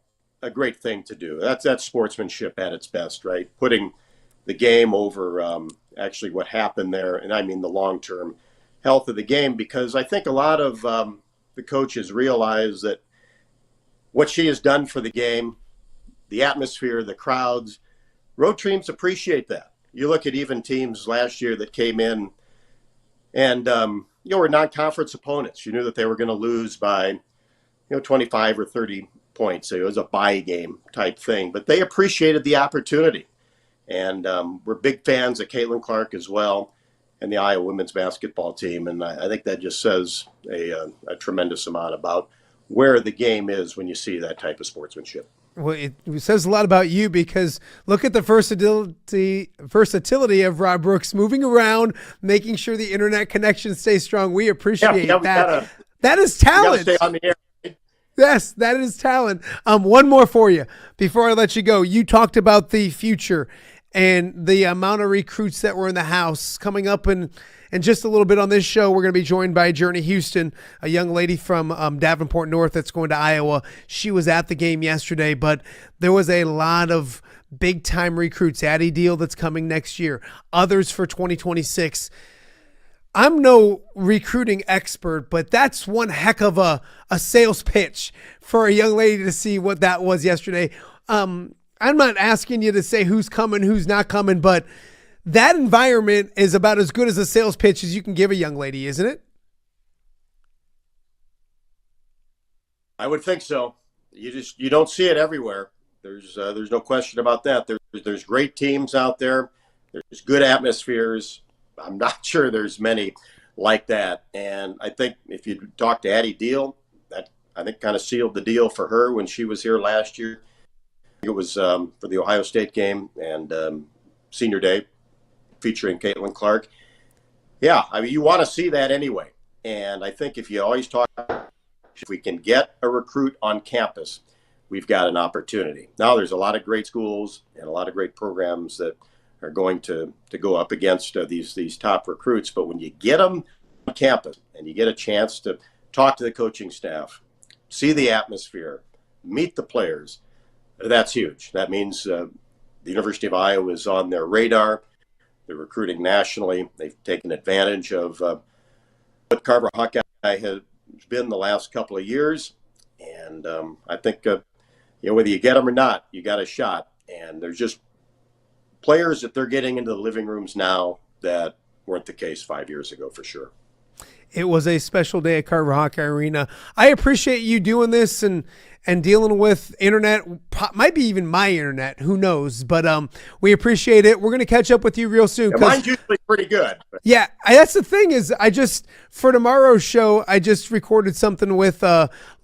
thing to do. That's sportsmanship at its best, right? Putting the game over actually what happened there, and I mean the long-term health of the game, because I think a lot of the coaches realize that what she has done for the game, the atmosphere, the crowds, road teams appreciate that. You look at even teams last year that came in and were non-conference opponents. You knew that they were going to lose by 25 or 30 points. So it was a bye game type thing, but they appreciated the opportunity. And we're big fans of Caitlin Clark as well, and the Iowa women's basketball team. And I think that just says a tremendous amount about where the game is when you see that type of sportsmanship. Well, it says a lot about you, because look at the versatility of Rob Brooks, moving around, making sure the internet connection stays strong. We appreciate that. That is talent. Stay on the air. Yes, that is talent. One more for you before I let you go. You talked about the future and the amount of recruits that were in the house coming up, and just a little bit on this show, we're going to be joined by Journey Houston, a young lady from Davenport North that's going to Iowa. She was at the game yesterday, but there was a lot of big-time recruits. Addie Deal that's coming next year, others for 2026. I'm no recruiting expert, but that's one heck of a sales pitch for a young lady to see what that was yesterday. I'm not asking you to say who's coming, who's not coming, but that environment is about as good as a sales pitch as you can give a young lady, isn't it? I would think so. You don't see it everywhere. There's no question about that. There's great teams out there. There's good atmospheres. I'm not sure there's many like that. And I think if you talk to Addie Deal, that I think kind of sealed the deal for her when she was here last year. It was for the Ohio State game and Senior Day featuring Caitlin Clark. Yeah, I mean, you want to see that anyway. And I think if you always talk, if we can get a recruit on campus, we've got an opportunity. Now, there's a lot of great schools and a lot of great programs that are going to go up against these top recruits. But when you get them on campus and you get a chance to talk to the coaching staff, see the atmosphere, meet the players, that's huge. That means the University of Iowa is on their radar. They're recruiting nationally. They've taken advantage of what Carver Hawkeye has been the last couple of years. And I think, whether you get them or not, you got a shot. And there's just players that they're getting into the living rooms now that weren't the case 5 years ago, for sure. It was a special day at Carver Hawkeye Arena. I appreciate you doing this and dealing with internet, might be even my internet, who knows, but we appreciate it. We're going to catch up with you real soon. Yeah, mine's usually pretty good. Yeah, that's the thing is for tomorrow's show, I just recorded something with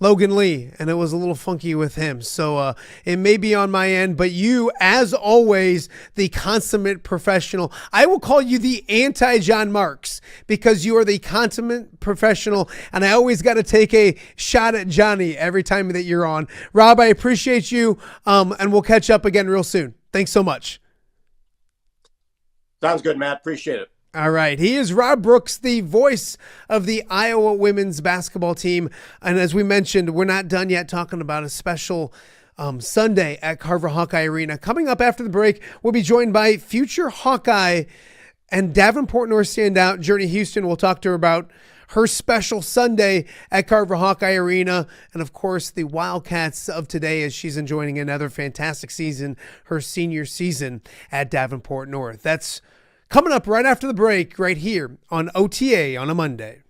Logan Lee, and it was a little funky with him. So it may be on my end, but you, as always, the consummate professional. I will call you the anti-John Marks, because you are the consummate professional, and I always got to take a shot at Johnny every time that you're on. Rob, I appreciate you, and we'll catch up again real soon. Thanks so much. Sounds good, Matt. Appreciate it. All right. He is Rob Brooks, the voice of the Iowa women's basketball team. And as we mentioned, we're not done yet talking about a special Sunday at Carver Hawkeye Arena. Coming up after the break, we'll be joined by future Hawkeye and Davenport North standout Journey Houston. We'll talk to her about her special Sunday at Carver Hawkeye Arena, and of course the Wildcats of today as she's enjoying another fantastic season, her senior season at Davenport North. That's coming up right after the break, right here on OTA on a Monday.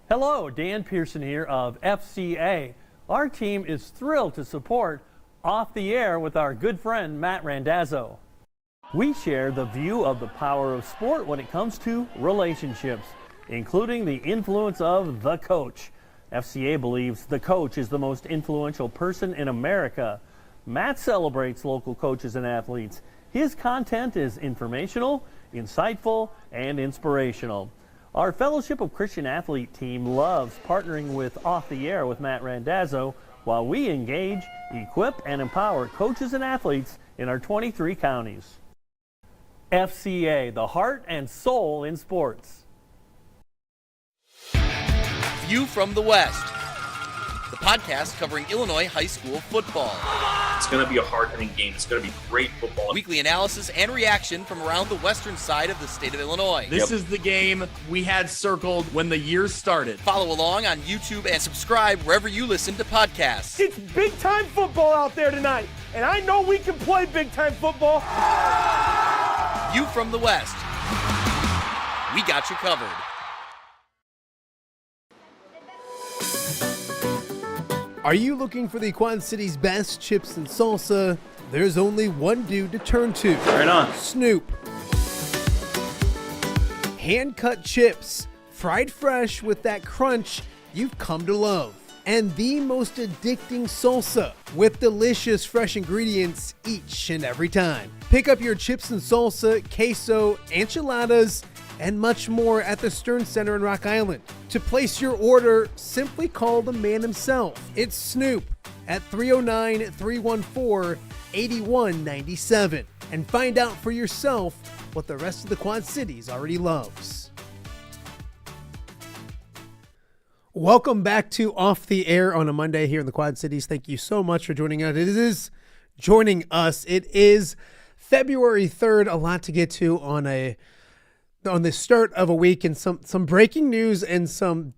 Hello, Dan Pearson here of FCA. Our team is thrilled to support Off the Air with our good friend Matt Randazzo. We share the view of the power of sport when it comes to relationships, including the influence of the coach. FCA believes the coach is the most influential person in America. Matt celebrates local coaches and athletes. His content is informational, insightful, and inspirational. Our Fellowship of Christian Athlete team loves partnering with Off the Air with Matt Randazzo while we engage, equip, and empower coaches and athletes in our 23 counties. FCA, the heart and soul in sports. View from the West, the podcast covering Illinois high school football. It's going to be a hard-hitting game. It's going to be great football. Weekly analysis and reaction from around the western side of the state of Illinois. This is the game we had circled when the year started. Follow along on YouTube and subscribe wherever you listen to podcasts. It's big-time football out there tonight, and I know we can play big-time football. View from the West. We got you covered. Are you looking for the Quad City's best chips and salsa? There's only one dude to turn to. Right on. Snoop. Hand-cut chips, fried fresh with that crunch you've come to love. And the most addicting salsa with delicious fresh ingredients each and every time. Pick up your chips and salsa, queso, enchiladas, and much more at the Stern Center in Rock Island. To place your order, simply call the man himself. It's Snoop at 309-314-8197 and find out for yourself what the rest of the Quad Cities already loves. Welcome back to Off the Air on a Monday here in the Quad Cities. Thank you so much for joining us. It is February 3rd. A lot to get to on the start of a week, and some breaking news and some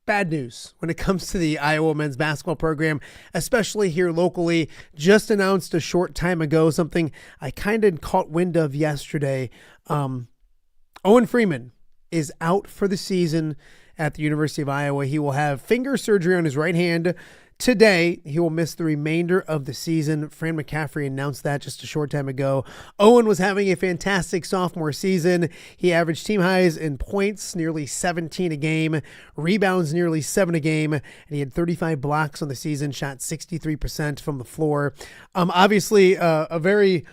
bad news when it comes to the Iowa men's basketball program, especially here locally. Just announced a short time ago, something I kind of caught wind of yesterday. Owen Freeman is out for the season at the University of Iowa. He will have finger surgery on his right hand today. He will miss the remainder of the season. Fran McCaffrey announced that just a short time ago. Owen was having a fantastic sophomore season. He averaged team highs in points, nearly 17 a game, rebounds nearly 7 a game, and he had 35 blocks on the season, shot 63% from the floor. Obviously, a very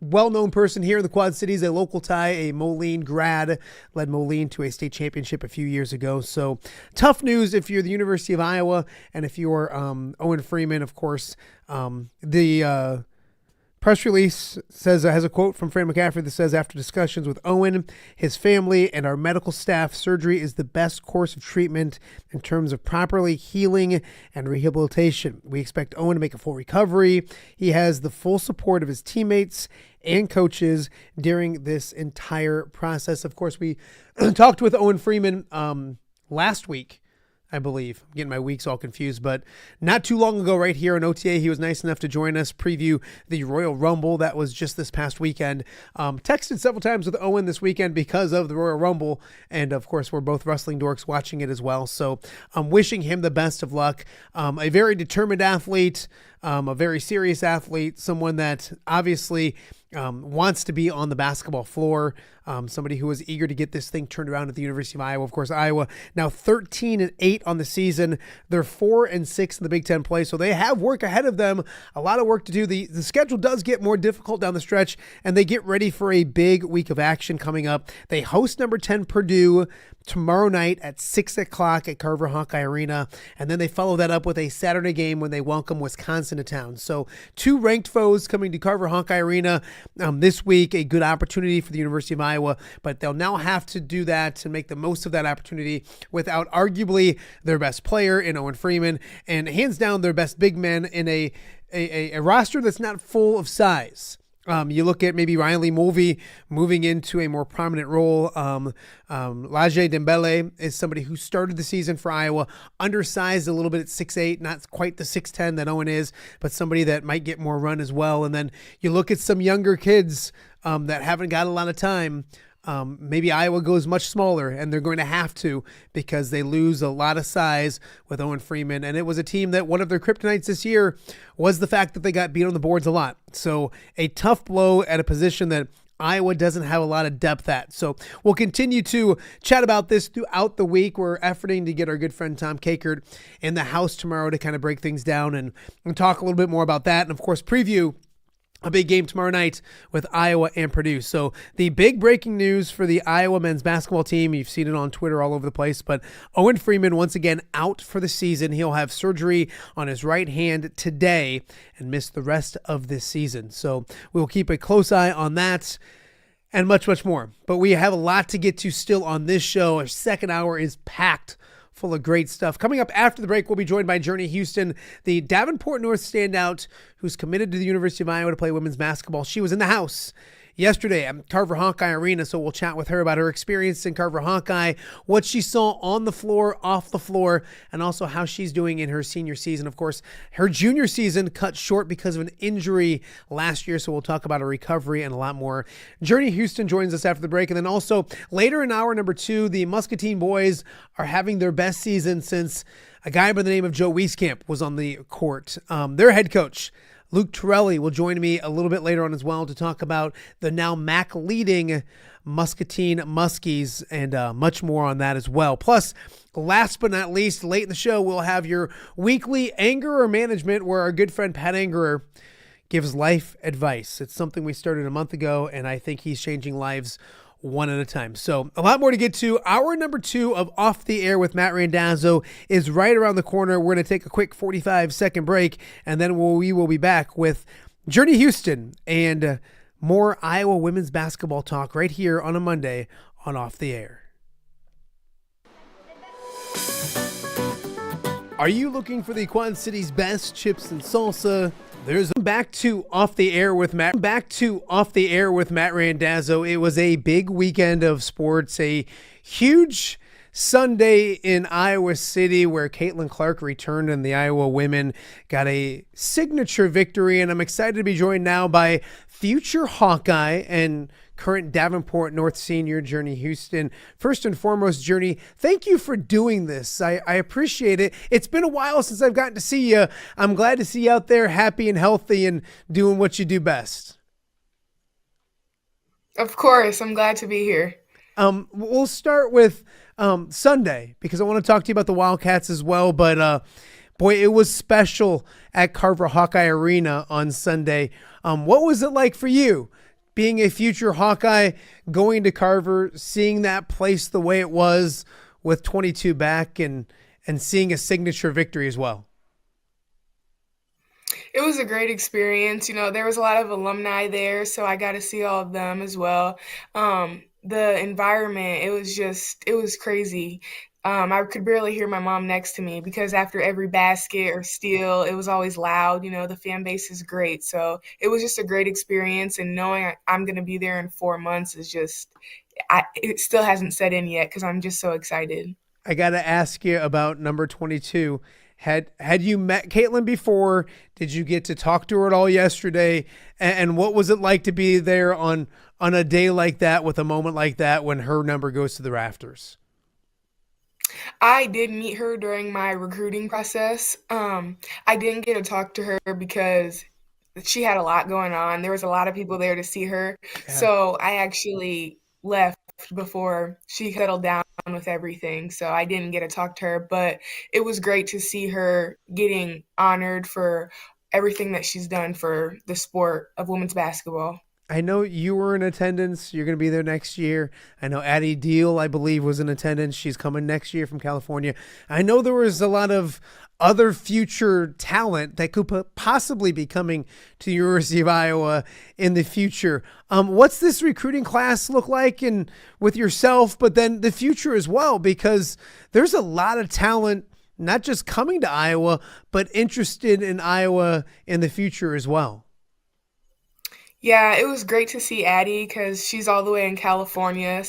well-known person here in the Quad Cities, a local tie, a Moline grad, led Moline to a state championship a few years ago. So tough news if you're the University of Iowa, and if you're Owen Freeman, of course. The press release has a quote from Fran McCaffrey that says, after discussions with Owen, his family, and our medical staff, surgery is the best course of treatment in terms of properly healing and rehabilitation. We expect Owen to make a full recovery. He has the full support of his teammates and coaches during this entire process. Of course, we talked with Owen Freeman last week, I believe. I'm getting my weeks all confused, but not too long ago right here on OTA, he was nice enough to join us, preview the Royal Rumble that was just this past weekend. Texted several times with Owen this weekend because of the Royal Rumble, and of course, we're both wrestling dorks watching it as well, so I'm wishing him the best of luck. A very determined athlete, a very serious athlete, someone that obviously wants to be on the basketball floor, somebody who was eager to get this thing turned around at the University of Iowa. Of course, Iowa now 13-8 on the season. They're 4-6 in the Big Ten play, so they have work ahead of them. A lot of work to do. The schedule does get more difficult down the stretch, and they get ready for a big week of action coming up. They host number 10 Purdue tomorrow night at 6 o'clock at Carver Hawkeye Arena, and then they follow that up with a Saturday game when they welcome Wisconsin to town. So 2 ranked foes coming to Carver Hawkeye Arena this week, a good opportunity for the University of Iowa, but they'll now have to do that and make the most of that opportunity without arguably their best player in Owen Freeman, and hands down their best big man in a roster that's not full of size. You look at maybe Riley Mulvey moving into a more prominent role. Laje Dembele is somebody who started the season for Iowa, undersized a little bit at 6'8", not quite the 6'10" that Owen is, but somebody that might get more run as well. And then you look at some younger kids that haven't got a lot of time. Maybe Iowa goes much smaller, and they're going to have to because they lose a lot of size with Owen Freeman. And it was a team that one of their kryptonites this year was the fact that they got beat on the boards a lot. So a tough blow at a position that Iowa doesn't have a lot of depth at. So we'll continue to chat about this throughout the week. We're efforting to get our good friend Tom Kakert in the house tomorrow to kind of break things down and talk a little bit more about that. And of course, preview a big game tomorrow night with Iowa and Purdue. So the big breaking news for the Iowa men's basketball team, you've seen it on Twitter all over the place, but Owen Freeman once again out for the season. He'll have surgery on his right hand today and miss the rest of this season. So we'll keep a close eye on that and much, much more. But we have a lot to get to still on this show. Our second hour is packed full of great stuff. Coming up after the break, we'll be joined by Journey Houston, the Davenport North standout who's committed to the University of Iowa to play women's basketball. She was in the house yesterday at Carver Hawkeye Arena, so we'll chat with her about her experience in Carver Hawkeye, what she saw on the floor, off the floor, and also how she's doing in her senior season. Of course, her junior season cut short because of an injury last year, so we'll talk about her recovery and a lot more. Journey Houston joins us after the break, and then also later in hour number 2, the Muscatine boys are having their best season since a guy by the name of Joe Wieskamp was on the court. Their head coach, Luke Turelli, will join me a little bit later on as well to talk about the now MAC leading Muscatine Muskies and much more on that as well. Plus, last but not least, late in the show, we'll have your weekly Angerer Management, where our good friend Pat Angerer gives life advice. It's something we started a month ago, and I think he's changing lives one at a time. So a lot more to get to. Hour number 2 of Off the Air with Matt Randazzo is right around the corner. We're going to take a quick 45-second break, and then we will be back with Journey Houston and more Iowa women's basketball talk right here on a Monday on Off the Air. Are you looking for the Quad City's best chips and salsa? There's back to Off the Air with Matt Randazzo. It was a big weekend of sports, a huge Sunday in Iowa City where Caitlin Clark returned and the Iowa women got a signature victory. And I'm excited to be joined now by future Hawkeye and current Davenport North senior Journey Houston. First and foremost, Journey, thank you for doing this. I appreciate it. It's been a while since I've gotten to see you. I'm glad to see you out there happy and healthy and doing what you do best. Of course. I'm glad to be here. We'll start with Sunday because I want to talk to you about the Wildcats as well. But boy, it was special at Carver Hawkeye Arena on Sunday. What was it like for you? Being a future Hawkeye, going to Carver, seeing that place the way it was with 22 back and seeing a signature victory as well. It was a great experience. You know, there was a lot of alumni there, so I got to see all of them as well. The environment, it was crazy. I could barely hear my mom next to me because after every basket or steal, it was always loud. You know, the fan base is great. So it was just a great experience. And knowing I'm going to be there in 4 months is just, it still hasn't set in yet because I'm just so excited. I got to ask you about number 22. Had you met Caitlin before? Did you get to talk to her at all yesterday? And what was it like to be there on a day like that with a moment like that when her number goes to the rafters? I did meet her during my recruiting process. I didn't get to talk to her because she had a lot going on. There was a lot of people there to see her. Yeah. So I actually left before she settled down with everything. So I didn't get to talk to her, but it was great to see her getting honored for everything that she's done for the sport of women's basketball. I know you were in attendance. You're going to be there next year. I know Addie Deal, I believe, was in attendance. She's coming next year from California. I know there was a lot of other future talent that could possibly be coming to the University of Iowa in the future. What's this recruiting class look like and with yourself, but then the future as well? Because there's a lot of talent, not just coming to Iowa, but interested in Iowa in the future as well. Yeah, it was great to see Addie because she's all the way in California.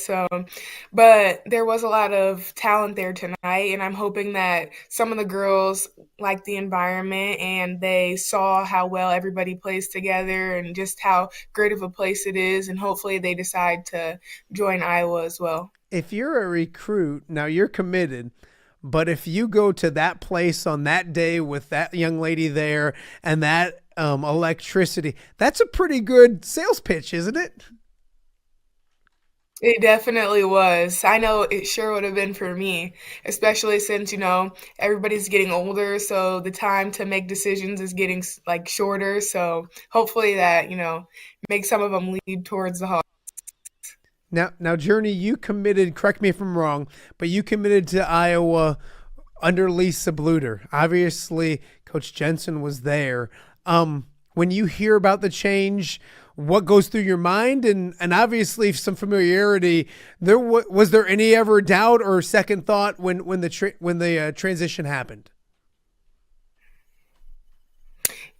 But there was a lot of talent there tonight, and I'm hoping that some of the girls like the environment and they saw how well everybody plays together and just how great of a place it is, and hopefully they decide to join Iowa as well. If you're a recruit, now you're committed, but if you go to that place on that day with that young lady there and that electricity, that's a pretty good sales pitch, isn't it? It definitely was. I know it sure would have been for me, especially since, everybody's getting older, so the time to make decisions is getting like shorter. So hopefully that, makes some of them lead towards the Hawks. Now, Journey, you committed, correct me if I'm wrong, but you committed to Iowa under Lisa Bluter. Obviously, Coach Jensen was there. When you hear about the change, what goes through your mind? And obviously some familiarity. Was there any ever doubt or second thought when the transition happened?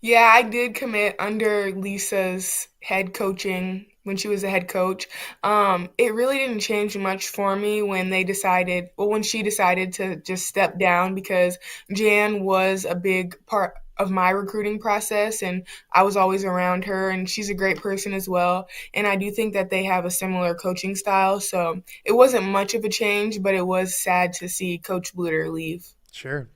Yeah, I did commit under Lisa's head coaching when she was a head coach. It really didn't change much for me when when she decided to just step down, because Jan was a big part of my recruiting process and I was always around her, and she's a great person as well. And I do think that they have a similar coaching style. So it wasn't much of a change, but it was sad to see Coach Bluter leave. Sure.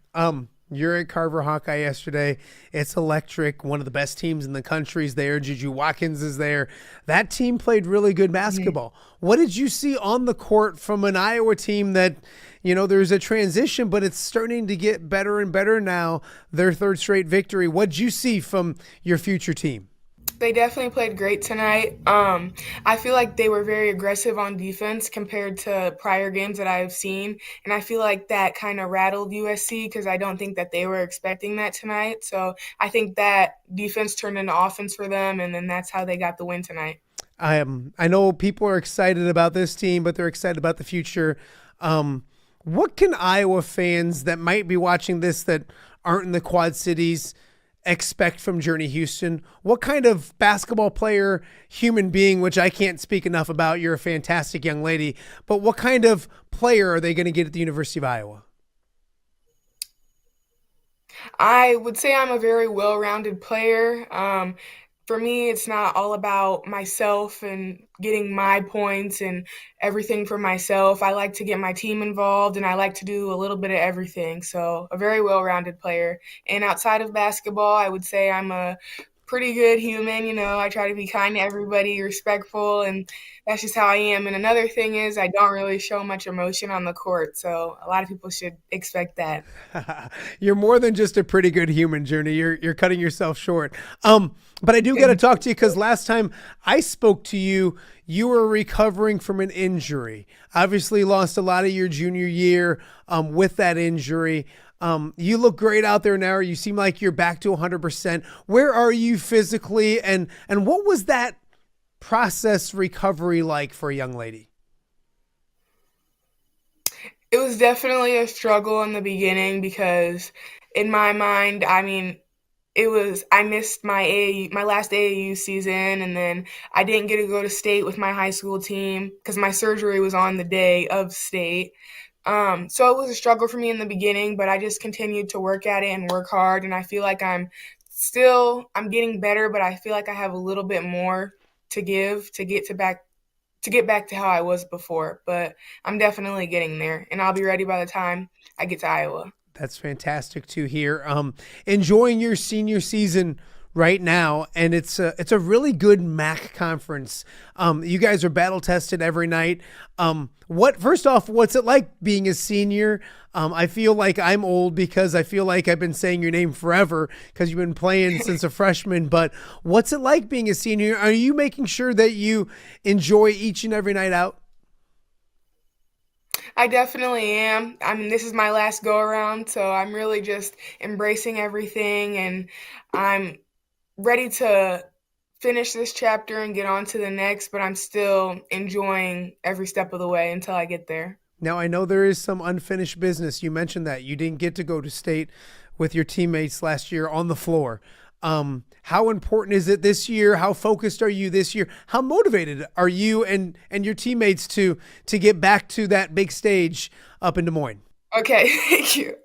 You're at Carver Hawkeye yesterday. It's electric. One of the best teams in the country is there. Juju Watkins is there. That team played really good basketball. What did you see on the court from an Iowa team that, there's a transition, but it's starting to get better and better now, their third straight victory? What did you see from your future team? They definitely played great tonight. I feel like they were very aggressive on defense compared to prior games that I've seen. And I feel like that kind of rattled USC because I don't think that they were expecting that tonight. So I think that defense turned into offense for them, and then that's how they got the win tonight. I know people are excited about this team, but they're excited about the future. What can Iowa fans that might be watching this that aren't in the Quad Cities expect from Journey Houston? What kind of basketball player, human being, which I can't speak enough about, you're a fantastic young lady, but what kind of player are they going to get at the University of Iowa? I would say I'm a very well-rounded player. For me, it's not all about myself and getting my points and everything for myself. I like to get my team involved, and I like to do a little bit of everything. So a very well-rounded player. And outside of basketball, I would say I'm a pretty good human. I try to be kind to everybody, respectful, and that's just how I am. And another thing is I don't really show much emotion on the court, so a lot of people should expect that. You're more than just a pretty good human, Journey. You're cutting yourself short. But I do got to talk to you because last time I spoke to you, you were recovering from an injury. Obviously lost a lot of your junior year with that injury. You look great out there now. You seem like you're back to 100%. Where are you physically? And what was that process recovery like for a young lady? It was definitely a struggle in the beginning because in my mind, I missed my last AAU season, and then I didn't get to go to state with my high school team because my surgery was on the day of state. So it was a struggle for me in the beginning, but I just continued to work at it and work hard. And I feel like I'm getting better, but I feel like I have a little bit more to give to get back to how I was before. But I'm definitely getting there, and I'll be ready by the time I get to Iowa. That's fantastic to hear. Enjoying your senior season right now, and it's a really good MAC conference. You guys are battle tested every night. First off, what's it like being a senior? I feel like I'm old because I feel like I've been saying your name forever because you've been playing since a freshman. But what's it like being a senior? Are you making sure that you enjoy each and every night out? I definitely am. This is my last go around, so I'm really just embracing everything, and I'm ready to finish this chapter and get on to the next, but I'm still enjoying every step of the way until I get there. Now, I know there is some unfinished business. You mentioned that you didn't get to go to state with your teammates last year on the floor. How important is it this year? How focused are you this year? How motivated are you and your teammates to get back to that big stage up in Des Moines? Okay, thank you.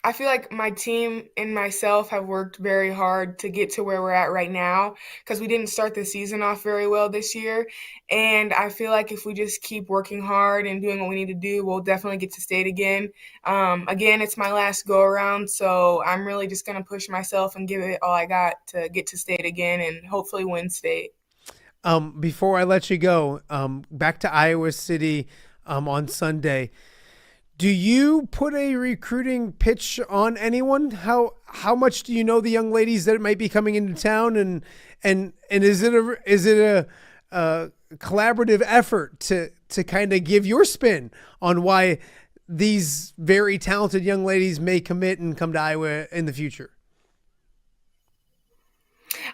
I feel like my team and myself have worked very hard to get to where we're at right now because we didn't start the season off very well this year. And I feel like if we just keep working hard and doing what we need to do, we'll definitely get to state again. Again, it's my last go around, so I'm really just going to push myself and give it all I got to get to state again and hopefully win state. Before I let you go, back to Iowa City on Sunday. Do you put a recruiting pitch on anyone? How much do you know the young ladies that might be coming into town, and is it a collaborative effort to kind of give your spin on why these very talented young ladies may commit and come to Iowa in the future?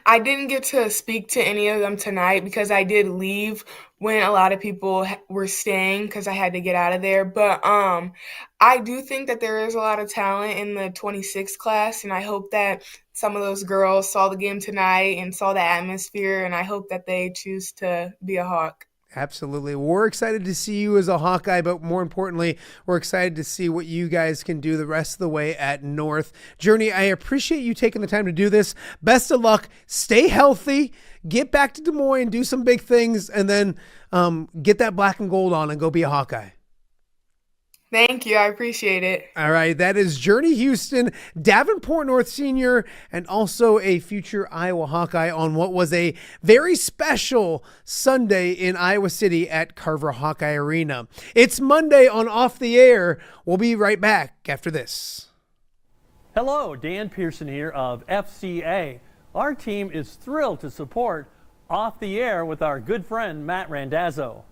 I didn't get to speak to any of them tonight because I did leave when a lot of people were staying because I had to get out of there. But I do think that there is a lot of talent in the 26 class, and I hope that some of those girls saw the game tonight and saw the atmosphere, and I hope that they choose to be a Hawk. Absolutely. We're excited to see you as a Hawkeye, but more importantly, we're excited to see what you guys can do the rest of the way at North. Journey, I appreciate you taking the time to do this. Best of luck. Stay healthy. Get back to Des Moines, do some big things, and then get that black and gold on and go be a Hawkeye. Thank you. I appreciate it. All right. That is Journey Houston, Davenport North senior, and also a future Iowa Hawkeye on what was a very special Sunday in Iowa City at Carver Hawkeye Arena. It's Monday on Off the Air. We'll be right back after this. Hello, Dan Pearson here of FCA. Our team is thrilled to support Off the Air with our good friend Matt Randazzo.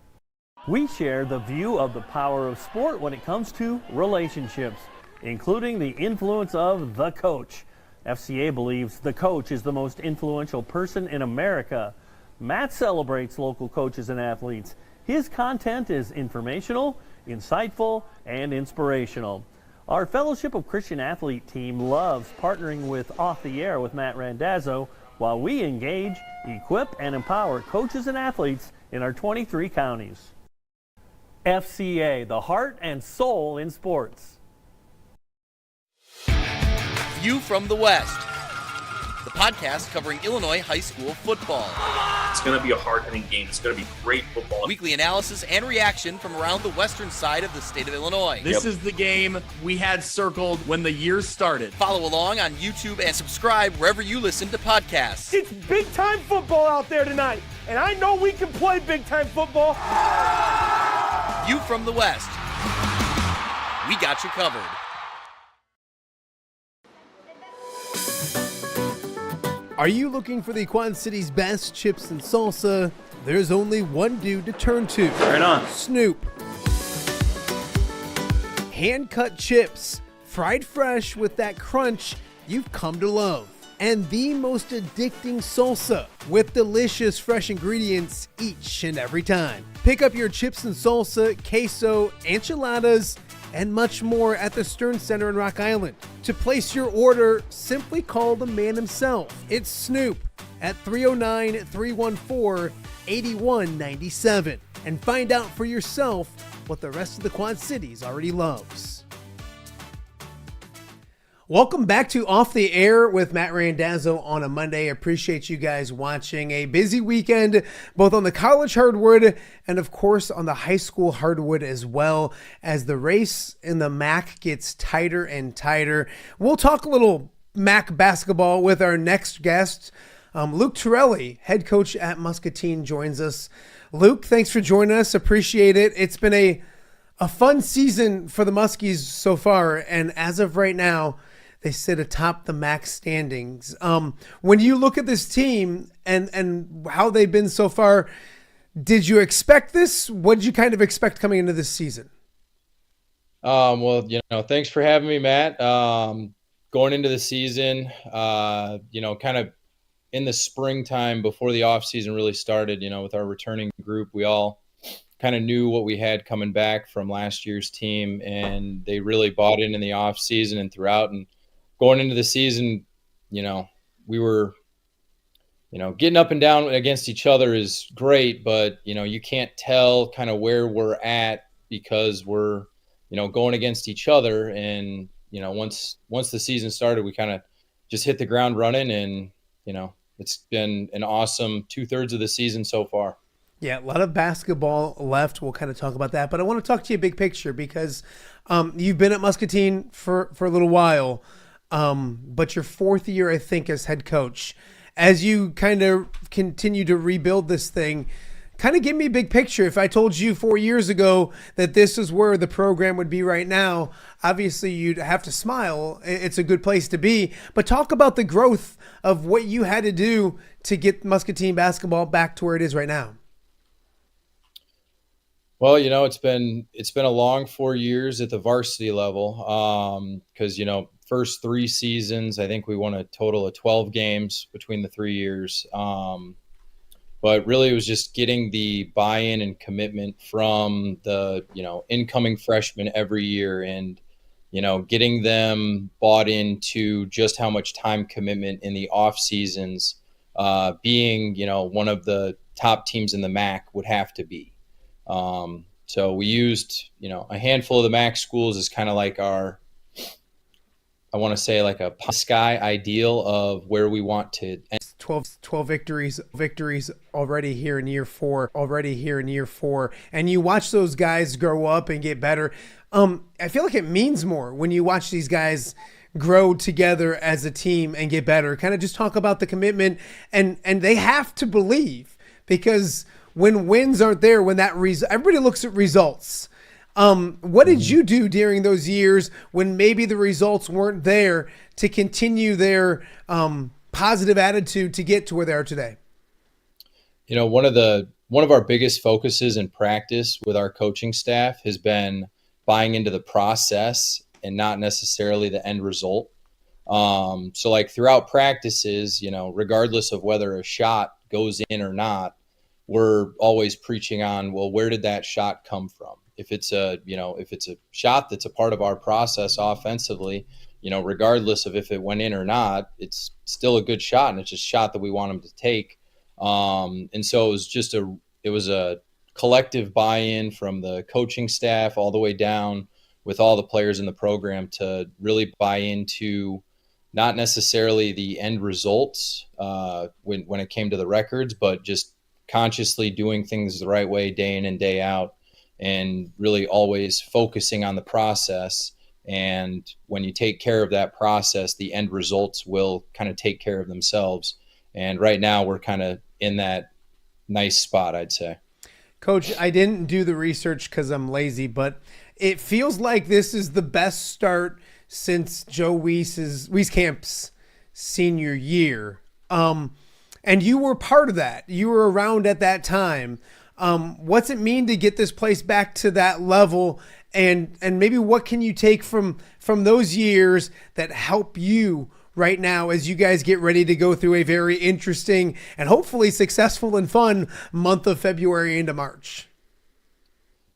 We share the view of the power of sport when it comes to relationships, including the influence of the coach. FCA believes the coach is the most influential person in America. Matt celebrates local coaches and athletes. His content is informational, insightful, and inspirational. Our Fellowship of Christian Athlete team loves partnering with Off the Air with Matt Randazzo while we engage, equip, and empower coaches and athletes in our 23 counties. FCA, the heart and soul in sports. View from the West, the podcast covering Illinois high school football. It's going to be a hard-hitting game. It's going to be great football. Weekly analysis and reaction from around the western side of the state of Illinois. This is the game we had circled when the year started. Follow along on YouTube and subscribe wherever you listen to podcasts. It's big-time football out there tonight, and I know we can play big-time football. View from the West. We got you covered. Are you looking for the Quad City's best chips and salsa? There's only one dude to turn to. Right on. Snoop. Hand-cut chips, fried fresh with that crunch you've come to love. And the most addicting salsa with delicious fresh ingredients each and every time. Pick up your chips and salsa, queso, enchiladas, and much more at the Stern Center in Rock Island. To place your order, simply call the man himself. It's Snoop at 309-314-8197 and find out for yourself what the rest of the Quad Cities already loves. Welcome back to Off the Air with Matt Randazzo on a Monday. Appreciate you guys watching. A busy weekend, both on the college hardwood and, of course, on the high school hardwood as well, as the race in the MAC gets tighter and tighter. We'll talk a little MAC basketball with our next guest. Luke Turelli, head coach at Muscatine, joins us. Luke, thanks for joining us. Appreciate it. It's been a fun season for the Muskies so far, and as of right now, they sit atop the MAC standings. When you look at this team and how they've been so far, did you expect this? What did you kind of expect coming into this season? Well, thanks for having me, Matt. Going into the season, kind of in the springtime before the off season really started, with our returning group, we all kind of knew what we had coming back from last year's team, and they really bought in the off season and throughout. And going into the season, we were, getting up and down against each other is great, but, you can't tell kind of where we're at because we're, going against each other. And, once the season started, we kind of just hit the ground running, and, it's been an awesome 2/3 of the season so far. Yeah, a lot of basketball left. We'll kind of talk about that, but I want to talk to you big picture because you've been at Muscatine for a little while. But your fourth year, I think, as head coach. as you kind of continue to rebuild this thing, kind of give me a big picture. If I told you 4 years ago that this is where the program would be right now, obviously you'd have to smile. It's a good place to be. But talk about the growth of what you had to do to get Muscatine basketball back to where it is right now. Well, it's been a long 4 years at the varsity level, because first 3 seasons, I think we won a total of 12 games between the 3 years. But really it was just getting the buy-in and commitment from the, incoming freshmen every year and, getting them bought into just how much time commitment in the off seasons, being, one of the top teams in the MAC would have to be. So we used, a handful of the MAC schools as kind of like our, I want to say like a sky ideal of where we want to end. 12 victories already here in year 4, and you watch those guys grow up and get better. I feel like it means more when you watch these guys grow together as a team and get better. Kind of just talk about the commitment, and they have to believe, because when wins aren't there, when everybody looks at results. What did you do during those years when maybe the results weren't there to continue their positive attitude to get to where they are today? One of our biggest focuses in practice with our coaching staff has been buying into the process and not necessarily the end result. So like throughout practices, regardless of whether a shot goes in or not, we're always preaching on, well, where did that shot come from? If it's a shot that's a part of our process offensively, regardless of if it went in or not, it's still a good shot, and it's just a shot that we want them to take. And so it was a collective buy-in from the coaching staff all the way down with all the players in the program to really buy into not necessarily the end results when it came to the records, but just consciously doing things the right way day in and day out, and really always focusing on the process. And when you take care of that process, the end results will kind of take care of themselves. And right now we're kind of in that nice spot, I'd say. Coach, I didn't do the research because I'm lazy, but it feels like this is the best start since Joe Wieskamp's senior year. And you were part of that. You were around at that time. What's it mean to get this place back to that level? And maybe what can you take from those years that help you right now as you guys get ready to go through a very interesting and hopefully successful and fun month of February into March?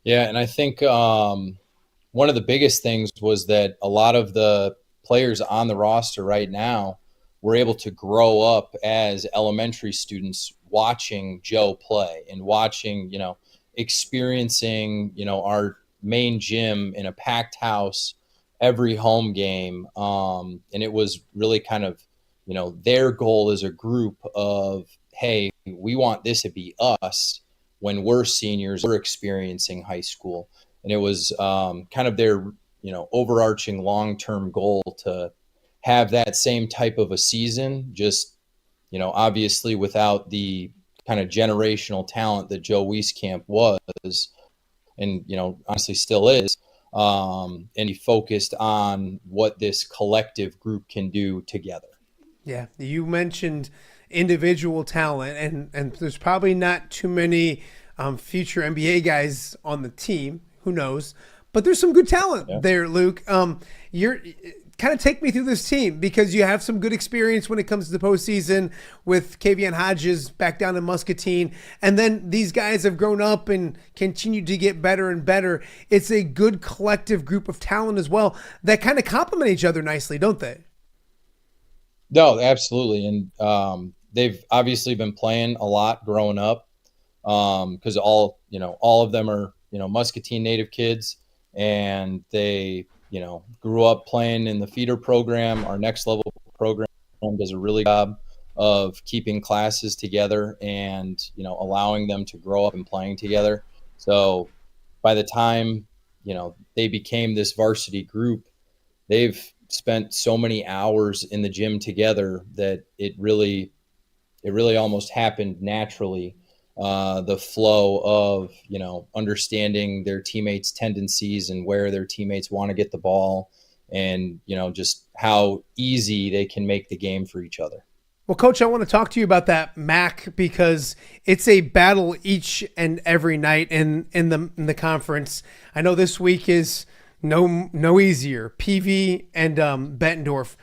Yeah, and I think one of the biggest things was that a lot of the players on the roster right now were able to grow up as elementary students watching Joe play and watching, experiencing, our main gym in a packed house every home game. And it was really kind of, their goal as a group of, hey, we want this to be us when we're seniors, we're experiencing high school. And it was kind of their, overarching long-term goal to have that same type of a season, just, obviously without the kind of generational talent that Joe Wieskamp was, and, honestly still is. And he focused on what this collective group can do together. Yeah. You mentioned individual talent, and there's probably not too many future NBA guys on the team. Who knows? But there's some good talent there, Luke. You're kind of take me through this team, because you have some good experience when it comes to the postseason with Kavion Hodges back down in Muscatine. And then these guys have grown up and continued to get better and better. It's a good collective group of talent as well that kind of complement each other nicely, don't they? No, absolutely. And they've obviously been playing a lot growing up, because all of them are, Muscatine native kids, and they, grew up playing in the feeder program. Our next level program does a really good job of keeping classes together and, allowing them to grow up and playing together. So by the time, they became this varsity group, they've spent so many hours in the gym together that it really, it really almost happened naturally. The flow of, understanding their teammates' tendencies and where their teammates want to get the ball, and, just how easy they can make the game for each other. Well, Coach, I want to talk to you about that MAC because it's a battle each and every night in the conference. I know this week is no easier. PV and Bettendorf.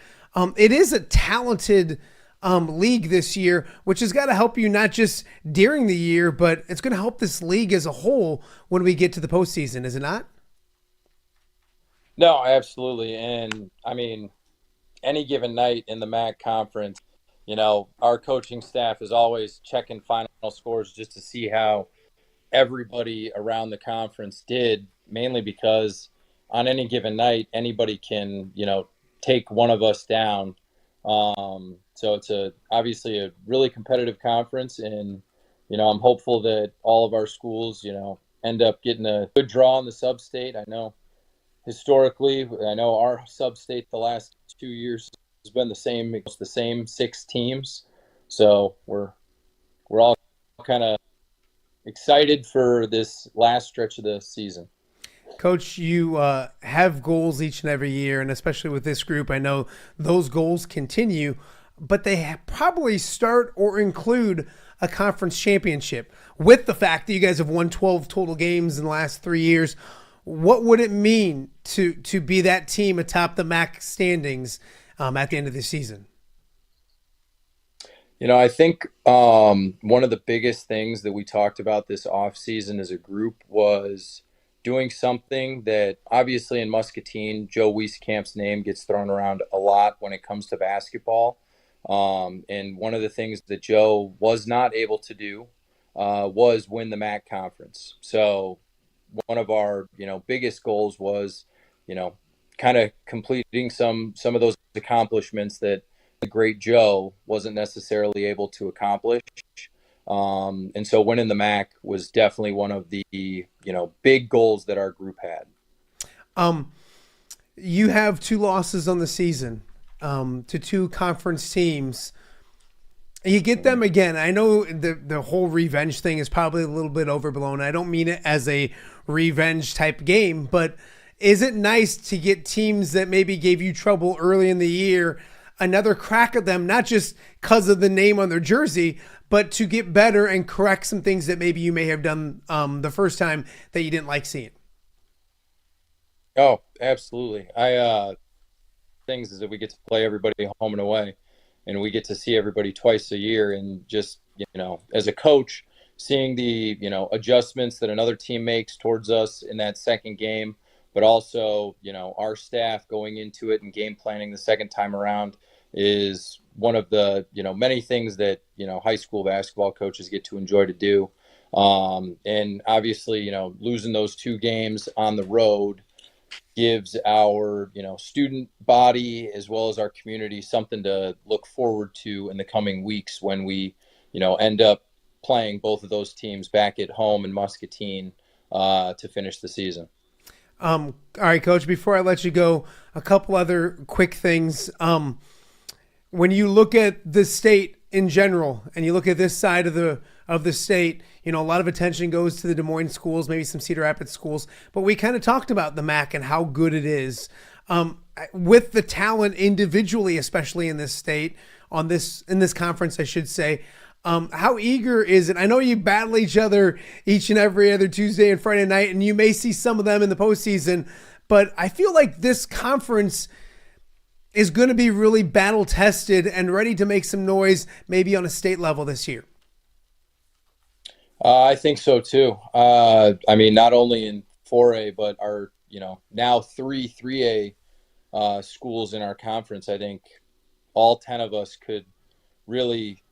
It is a talented league this year, which has got to help you not just during the year, but it's going to help this league as a whole when we get to the postseason, is it not? No, absolutely. And I mean, any given night in the MAC conference, our coaching staff is always checking final scores just to see how everybody around the conference did, mainly because on any given night, anybody can, take one of us down. So it's obviously a really competitive conference, and, I'm hopeful that all of our schools, end up getting a good draw in the sub-state. I know historically, our sub-state the last 2 years has been the same 6 teams. So we're all kind of excited for this last stretch of the season. Coach, you have goals each and every year, and especially with this group, I know those goals continue, but they probably start or include a conference championship. With the fact that you guys have won 12 total games in the last 3 years, what would it mean to be that team atop the MAC standings at the end of the season? I think one of the biggest things that we talked about this offseason as a group was doing something that obviously in Muscatine, Joe Wieskamp's name gets thrown around a lot when it comes to basketball. And one of the things that Joe was not able to do was win the MAC conference. So one of our, biggest goals was, kind of completing some of those accomplishments that the great Joe wasn't necessarily able to accomplish. And so winning the MAC was definitely one of the, big goals that our group had. You have 2 losses on the season to 2 conference teams. You get them again. I know the whole revenge thing is probably a little bit overblown. I don't mean it as a revenge type game, but is it nice to get teams that maybe gave you trouble early in the year another crack at them, not just because of the name on their jersey, but to get better and correct some things that maybe you may have done the first time that you didn't like seeing? Oh, absolutely. Things is that we get to play everybody home and away, and we get to see everybody twice a year. And just, as a coach, seeing the, adjustments that another team makes towards us in that second game, but also, our staff going into it and game planning the second time around is one of the, many things that, high school basketball coaches get to enjoy to do. And obviously, losing those 2 games on the road gives our, student body as well as our community something to look forward to in the coming weeks when we, end up playing both of those teams back at home in Muscatine to finish the season. All right, Coach, before I let you go, a couple other quick things. When you look at the state in general and you look at this side of the state, a lot of attention goes to the Des Moines schools, maybe some Cedar Rapids schools, but we kind of talked about the MAC and how good it is. With the talent individually, especially in this state, in this conference, I should say, how eager is it? I know you battle each other each and every other Tuesday and Friday night, and you may see some of them in the postseason, but I feel like this conference is going to be really battle tested and ready to make some noise, maybe on a state level this year. I think so too. I mean, not only in 4A, but our, now 3A schools in our conference. I think all 10 of us could really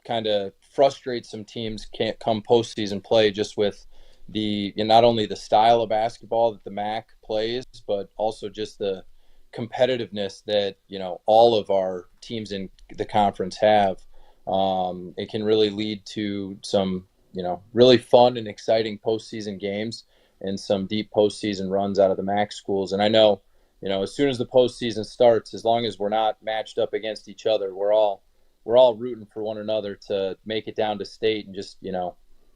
kind of frustrate some teams can't come postseason play just with the not only the style of basketball that the MAC plays, but also just the competitiveness that all of our teams in the conference have. It can really lead to some really fun and exciting postseason games and some deep postseason runs out of the MAC schools. And I know as soon as the postseason starts, as long as we're not matched up against each other, we're all we're all rooting for one another to make it down to state and just,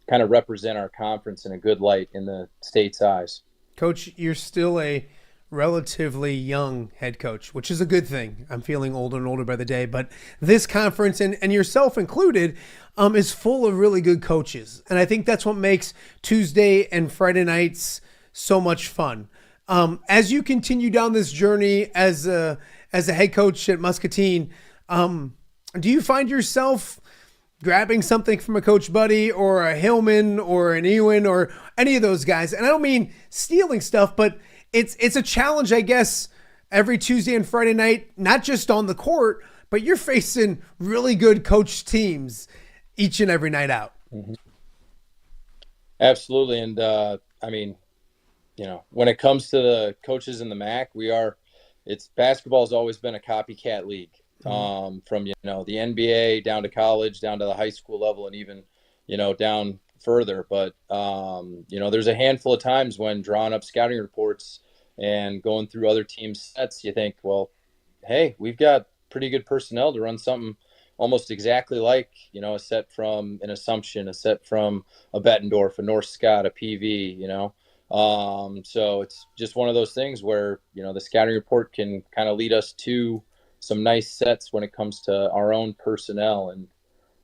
kind of represent our conference in a good light in the state's eyes. Coach, you're still a relatively young head coach, which is a good thing. I'm feeling older and older by the day, but this conference, and yourself included, is full of really good coaches. And I think that's what makes Tuesday and Friday nights so much fun. As you continue down this journey as a head coach at Muscatine, do you find yourself grabbing something from a Coach Buddy or a Hillman or an Ewan or any of those guys? And I don't mean stealing stuff, but it's a challenge, I guess, every Tuesday and Friday night, not just on the court, but you're facing really good coach teams each and every night out. Mm-hmm. Absolutely. And, when it comes to the coaches in the MAC, basketball has always been a copycat league. From the NBA down to college, down to the high school level, and even down further. But there's a handful of times when drawing up scouting reports and going through other teams' sets, you think, well, hey, we've got pretty good personnel to run something almost exactly like a set from an Assumption, a set from a Bettendorf, a North Scott, a PV. So it's just one of those things where the scouting report can kind of lead us to some nice sets when it comes to our own personnel. And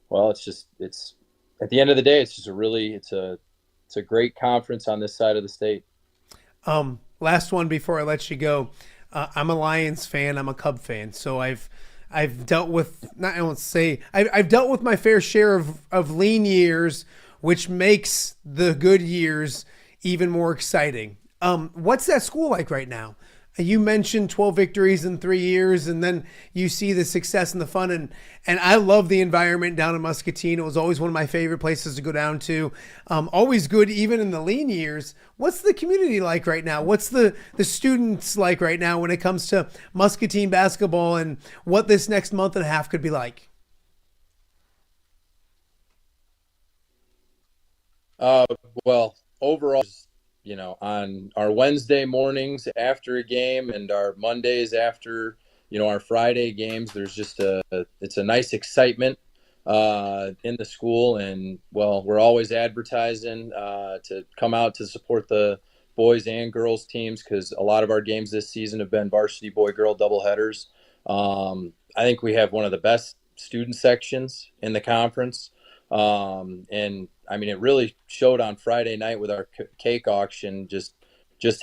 well, it's at the end of the day, it's a great conference on this side of the state. Last one before I let you go. I'm a Lions fan. I'm a Cub fan. So I've dealt with, I've dealt with my fair share of lean years, which makes the good years even more exciting. What's that school like right now? You mentioned 12 victories in 3 years, and then you see the success and the fun. And I love the environment down in Muscatine. It was always one of my favorite places to go down to. Always good, even in the lean years. What's the community like right now? What's the students like right now when it comes to Muscatine basketball and what this next month and a half could be like? Well, overall, on our Wednesday mornings after a game and our Mondays after, our Friday games, there's just it's a nice excitement in the school. And, well, we're always advertising to come out to support the boys and girls teams because a lot of our games this season have been varsity boy-girl doubleheaders. I think we have one of the best student sections in the conference. It really showed on Friday night with our cake auction, just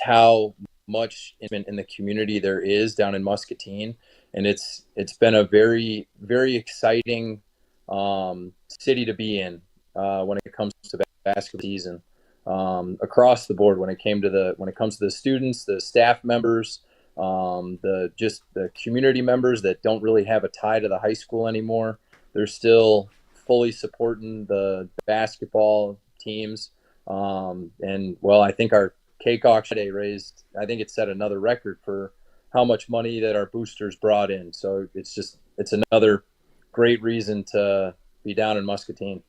how much in the community there is down in Muscatine. And it's been a very, very exciting, city to be in, when it comes to basketball season, across the board, when it comes to the students, the staff members, the community members that don't really have a tie to the high school anymore. They're still fully supporting the basketball teams. I think our cake auction day raised, I think it set another record for how much money that our boosters brought in. So it's another great reason to be down in Muscatine.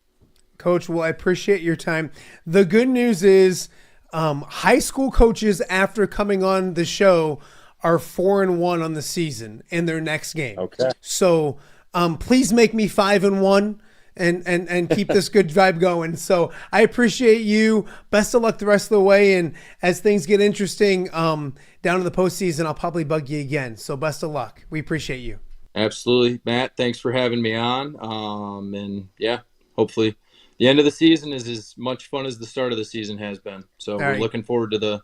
Coach, well, I appreciate your time. The good news is high school coaches, after coming on the show, are 4-1 on the season in their next game. Okay. So please make me 5-1. And keep this good vibe going. So I appreciate you. Best of luck the rest of the way. And as things get interesting down in the postseason, I'll probably bug you again. So best of luck. We appreciate you. Absolutely, Matt. Thanks for having me on. Hopefully the end of the season is as much fun as the start of the season has been. So we're looking forward to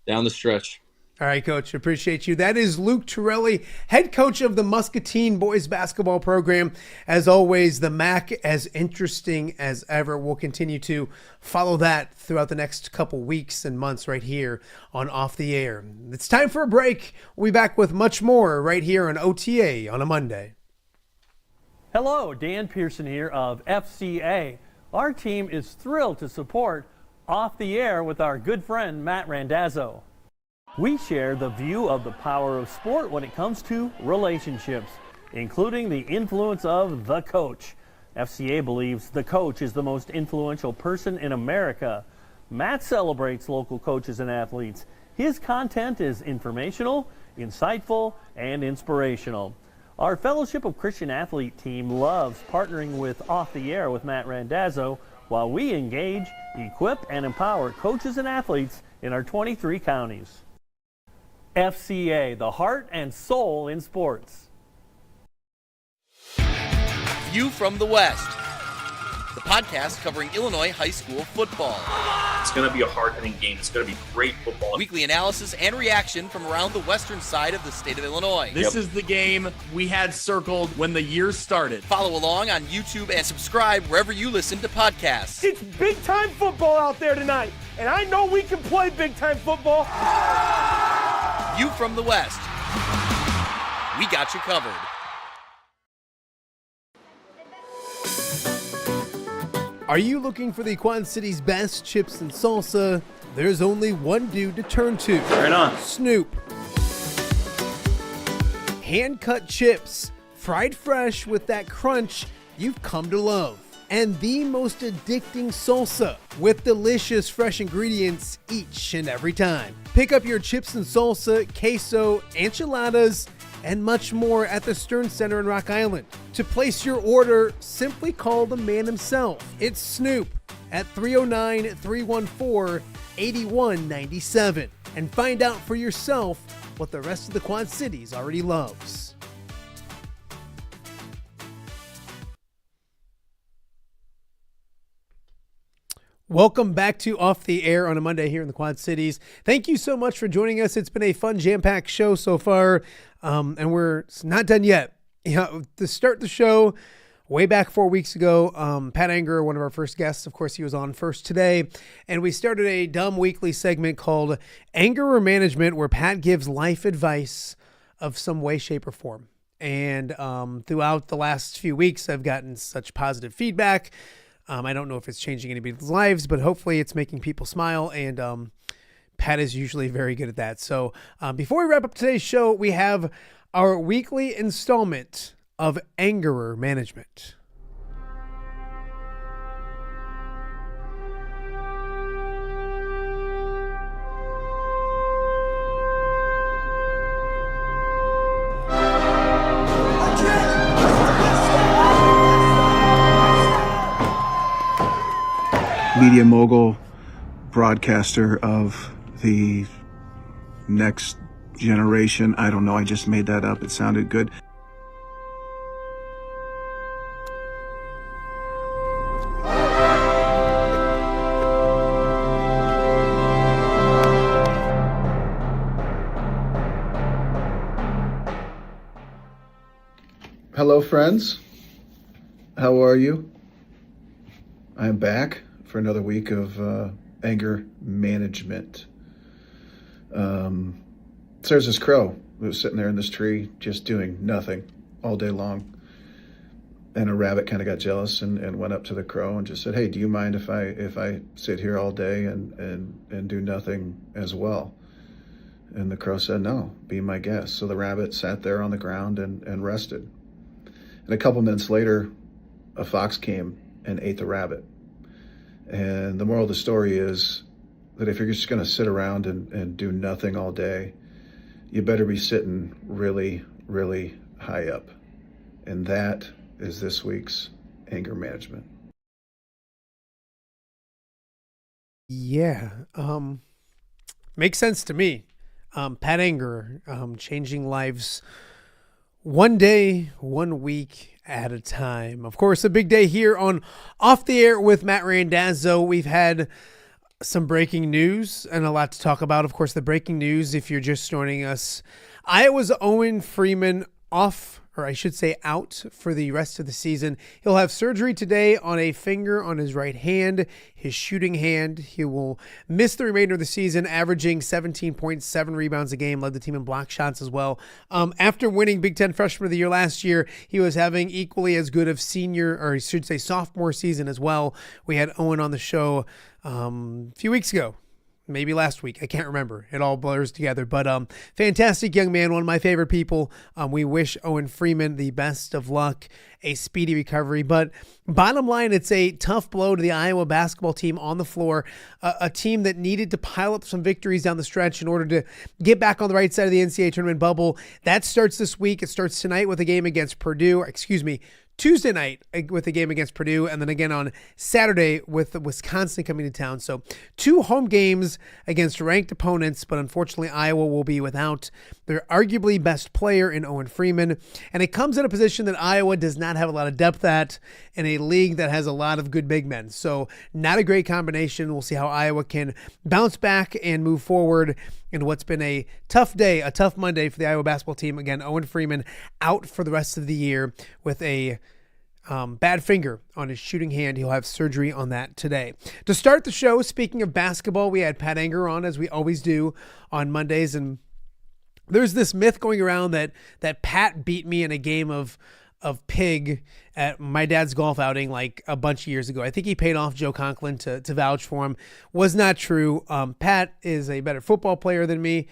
down the stretch. All right, Coach. Appreciate you. That is Luke Turelli, head coach of the Muscatine boys basketball program. As always, the MAC as interesting as ever. We'll continue to follow that throughout the next couple weeks and months right here on Off the Air. It's time for a break. We'll be back with much more right here on OTA on a Monday. Hello, Dan Pearson here of FCA. Our team is thrilled to support Off the Air with our good friend Matt Randazzo. We share the view of the power of sport when it comes to relationships, including the influence of the coach. FCA believes the coach is the most influential person in America. Matt celebrates local coaches and athletes. His content is informational, insightful, and inspirational. Our Fellowship of Christian Athlete team loves partnering with Off the Air with Matt Randazzo while we engage, equip, and empower coaches and athletes in our 23 counties. FCA, the heart and soul in sports. View from the West, the podcast covering Illinois high school football. It's going to be a hard-hitting game. It's going to be great football. Weekly analysis and reaction from around the western side of the state of Illinois. This is the game we had circled when the year started. Follow along on YouTube and subscribe wherever you listen to podcasts. It's big-time football out there tonight, and I know we can play big-time football. View from the West. We got you covered. Are you looking for the Quad City's best chips and salsa? There's only one dude to turn to. Right on. Snoop. Hand-cut chips, fried fresh with that crunch you've come to love. And the most addicting salsa with delicious fresh ingredients each and every time. Pick up your chips and salsa, queso, enchiladas, and much more at the Stern Center in Rock Island. To place your order, simply call the man himself. It's Snoop at 309-314-8197 and find out for yourself what the rest of the Quad Cities already loves. Welcome back to Off the Air on a Monday here in the Quad Cities. Thank you so much for joining us. It's been a fun, jam-packed show so far, and we're not done yet. To start the show, way back 4 weeks ago, Pat Anger, one of our first guests, of course, he was on first today, and we started a dumb weekly segment called Anger or Management, where Pat gives life advice of some way, shape, or form. And throughout the last few weeks, I've gotten such positive feedback. I don't know if it's changing anybody's lives, but hopefully it's making people smile, and Pat is usually very good at that. So before we wrap up today's show, we have our weekly installment of Angerer Management. Media mogul, broadcaster of the next generation. I don't know. I just made that up. It sounded good. Hello, friends. How are you? I'm back for another week of anger management. So there's this crow who was sitting there in this tree just doing nothing all day long. And a rabbit kind of got jealous and went up to the crow and just said, "Hey, do you mind if I sit here all day and do nothing as well?" And the crow said, "No, be my guest." So the rabbit sat there on the ground and rested. And a couple minutes later, a fox came and ate the rabbit. And the moral of the story is that if you're just going to sit around and do nothing all day, you better be sitting really, really high up. And that is this week's anger management. Yeah, makes sense to me. Pat Anger, changing lives one day, 1 week at a time. Of course, a big day here on Off the Air with Matt Randazzo. We've had some breaking news and a lot to talk about. Of course, the breaking news, if you're just joining us, Iowa's Owen Freeman off, or I should say out, for the rest of the season. He'll have surgery today on a finger on his right hand, his shooting hand. He will miss the remainder of the season, averaging 17.7 rebounds a game, led the team in block shots as well. After winning Big Ten Freshman of the Year last year, he was having equally as good of senior, or I should say sophomore season as well. We had Owen on the show a few weeks ago. maybe last week. I can't remember. It all blurs together. But fantastic young man, one of my favorite people. We wish Owen Freeman the best of luck, a speedy recovery. But bottom line, it's a tough blow to the Iowa basketball team on the floor, a team that needed to pile up some victories down the stretch in order to get back on the right side of the NCAA tournament bubble. That starts this week. It starts tonight with a game against Purdue. Tuesday night with a game against Purdue, and then again on Saturday with Wisconsin coming to town. So 2 home games against ranked opponents, but unfortunately Iowa will be without their arguably best player in Owen Freeman. And it comes in a position that Iowa does not have a lot of depth at in a league that has a lot of good big men. So not a great combination. We'll see how Iowa can bounce back and move forward in what's been a tough day, a tough Monday for the Iowa basketball team. Again, Owen Freeman out for the rest of the year with a bad finger on his shooting hand. He'll have surgery on that today. To start the show, speaking of basketball, we had Pat Anger on, as we always do on Mondays, and there's this myth going around that Pat beat me in a game of pig at my dad's golf outing like a bunch of years ago. I think he paid off Joe Conklin to vouch for him. Was not true. Pat is a better football player than me,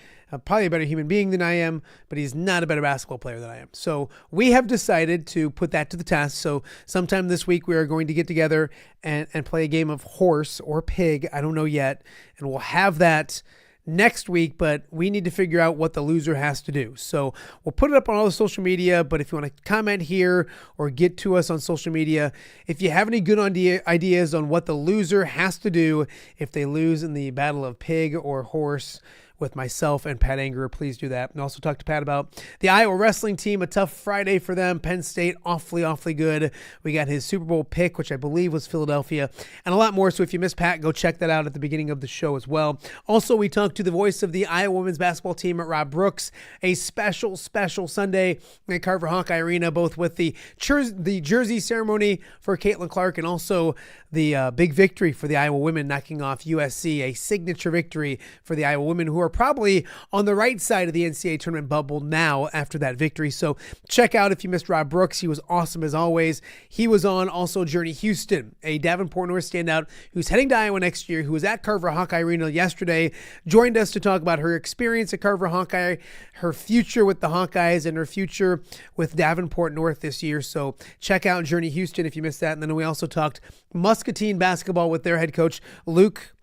probably a better human being than I am, but he's not a better basketball player than I am. So we have decided to put that to the test. So sometime this week we are going to get together and play a game of horse or pig. I don't know yet. And we'll have that next week, but we need to figure out what the loser has to do. So we'll put it up on all the social media, but if you want to comment here or get to us on social media, if you have any good ideas on what the loser has to do if they lose in the battle of pig or horse with myself and Pat Anger, please do that. And also talk to Pat about the Iowa wrestling team, a tough Friday for them. Penn State, awfully good. We got his Super Bowl pick, which I believe was Philadelphia, and a lot more. So if you missed Pat, go check that out at the beginning of the show as well. Also, we talked to the voice of the Iowa women's basketball team at Rob Brooks, a special Sunday at Carver Hawkeye Arena, both with the jersey ceremony for Caitlin Clark and also the big victory for the Iowa women, knocking off USC, a signature victory for the Iowa women, who are probably on the right side of the NCAA tournament bubble now after that victory. So check out if you missed Rob Brooks. He was awesome as always. He was on also Journey Houston, a Davenport North standout who's heading to Iowa next year, who was at Carver Hawkeye Arena yesterday, joined us to talk about her experience at Carver Hawkeye, her future with the Hawkeyes, and her future with Davenport North this year. So check out Journey Houston if you missed that. And then we also talked Muscatine basketball with their head coach, Luke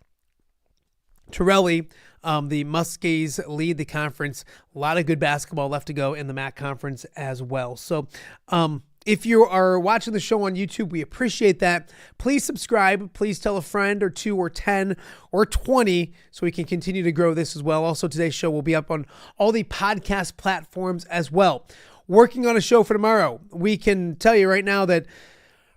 Turelli. The Muskies lead the conference. A lot of good basketball left to go in the MAC conference as well. So if you are watching the show on YouTube, we appreciate that. Please subscribe. Please tell a friend or 2 or 10 or 20 so we can continue to grow this as well. Also, today's show will be up on all the podcast platforms as well. Working on a show for tomorrow. We can tell you right now that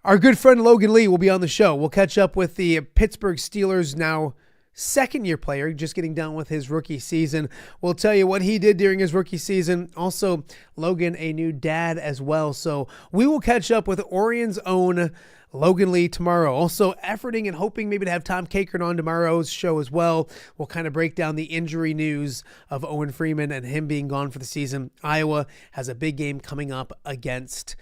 our good friend Logan Lee will be on the show. We'll catch up with the Pittsburgh Steelers now second-year player, just getting done with his rookie season. We'll tell you what he did during his rookie season. Also, Logan, a new dad as well. So we will catch up with Orion's own Logan Lee tomorrow. Also efforting and hoping maybe to have Tom Kakern on tomorrow's show as well. We'll kind of break down the injury news of Owen Freeman and him being gone for the season. Iowa has a big game coming up against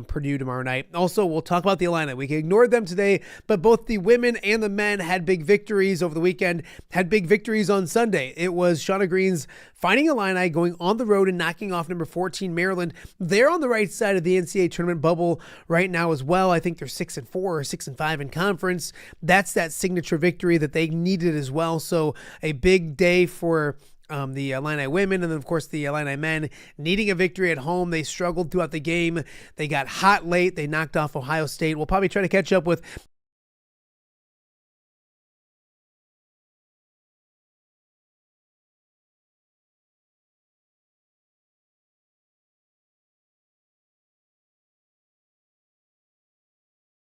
Purdue tomorrow night. Also, we'll talk about the Illini. We ignored them today, but both the women and the men had big victories over the weekend, had big victories on Sunday. It was Shauna Green's Fighting Illini going on the road and knocking off number 14 Maryland. They're on the right side of the NCAA tournament bubble right now as well. I think they're 6-4 or 6-5 in conference. That's that signature victory that they needed as well. So a big day for the Illini women, and then of course the Illini men needing a victory at home. They struggled throughout the game. They got hot late. They knocked off Ohio State. We'll probably try to catch up with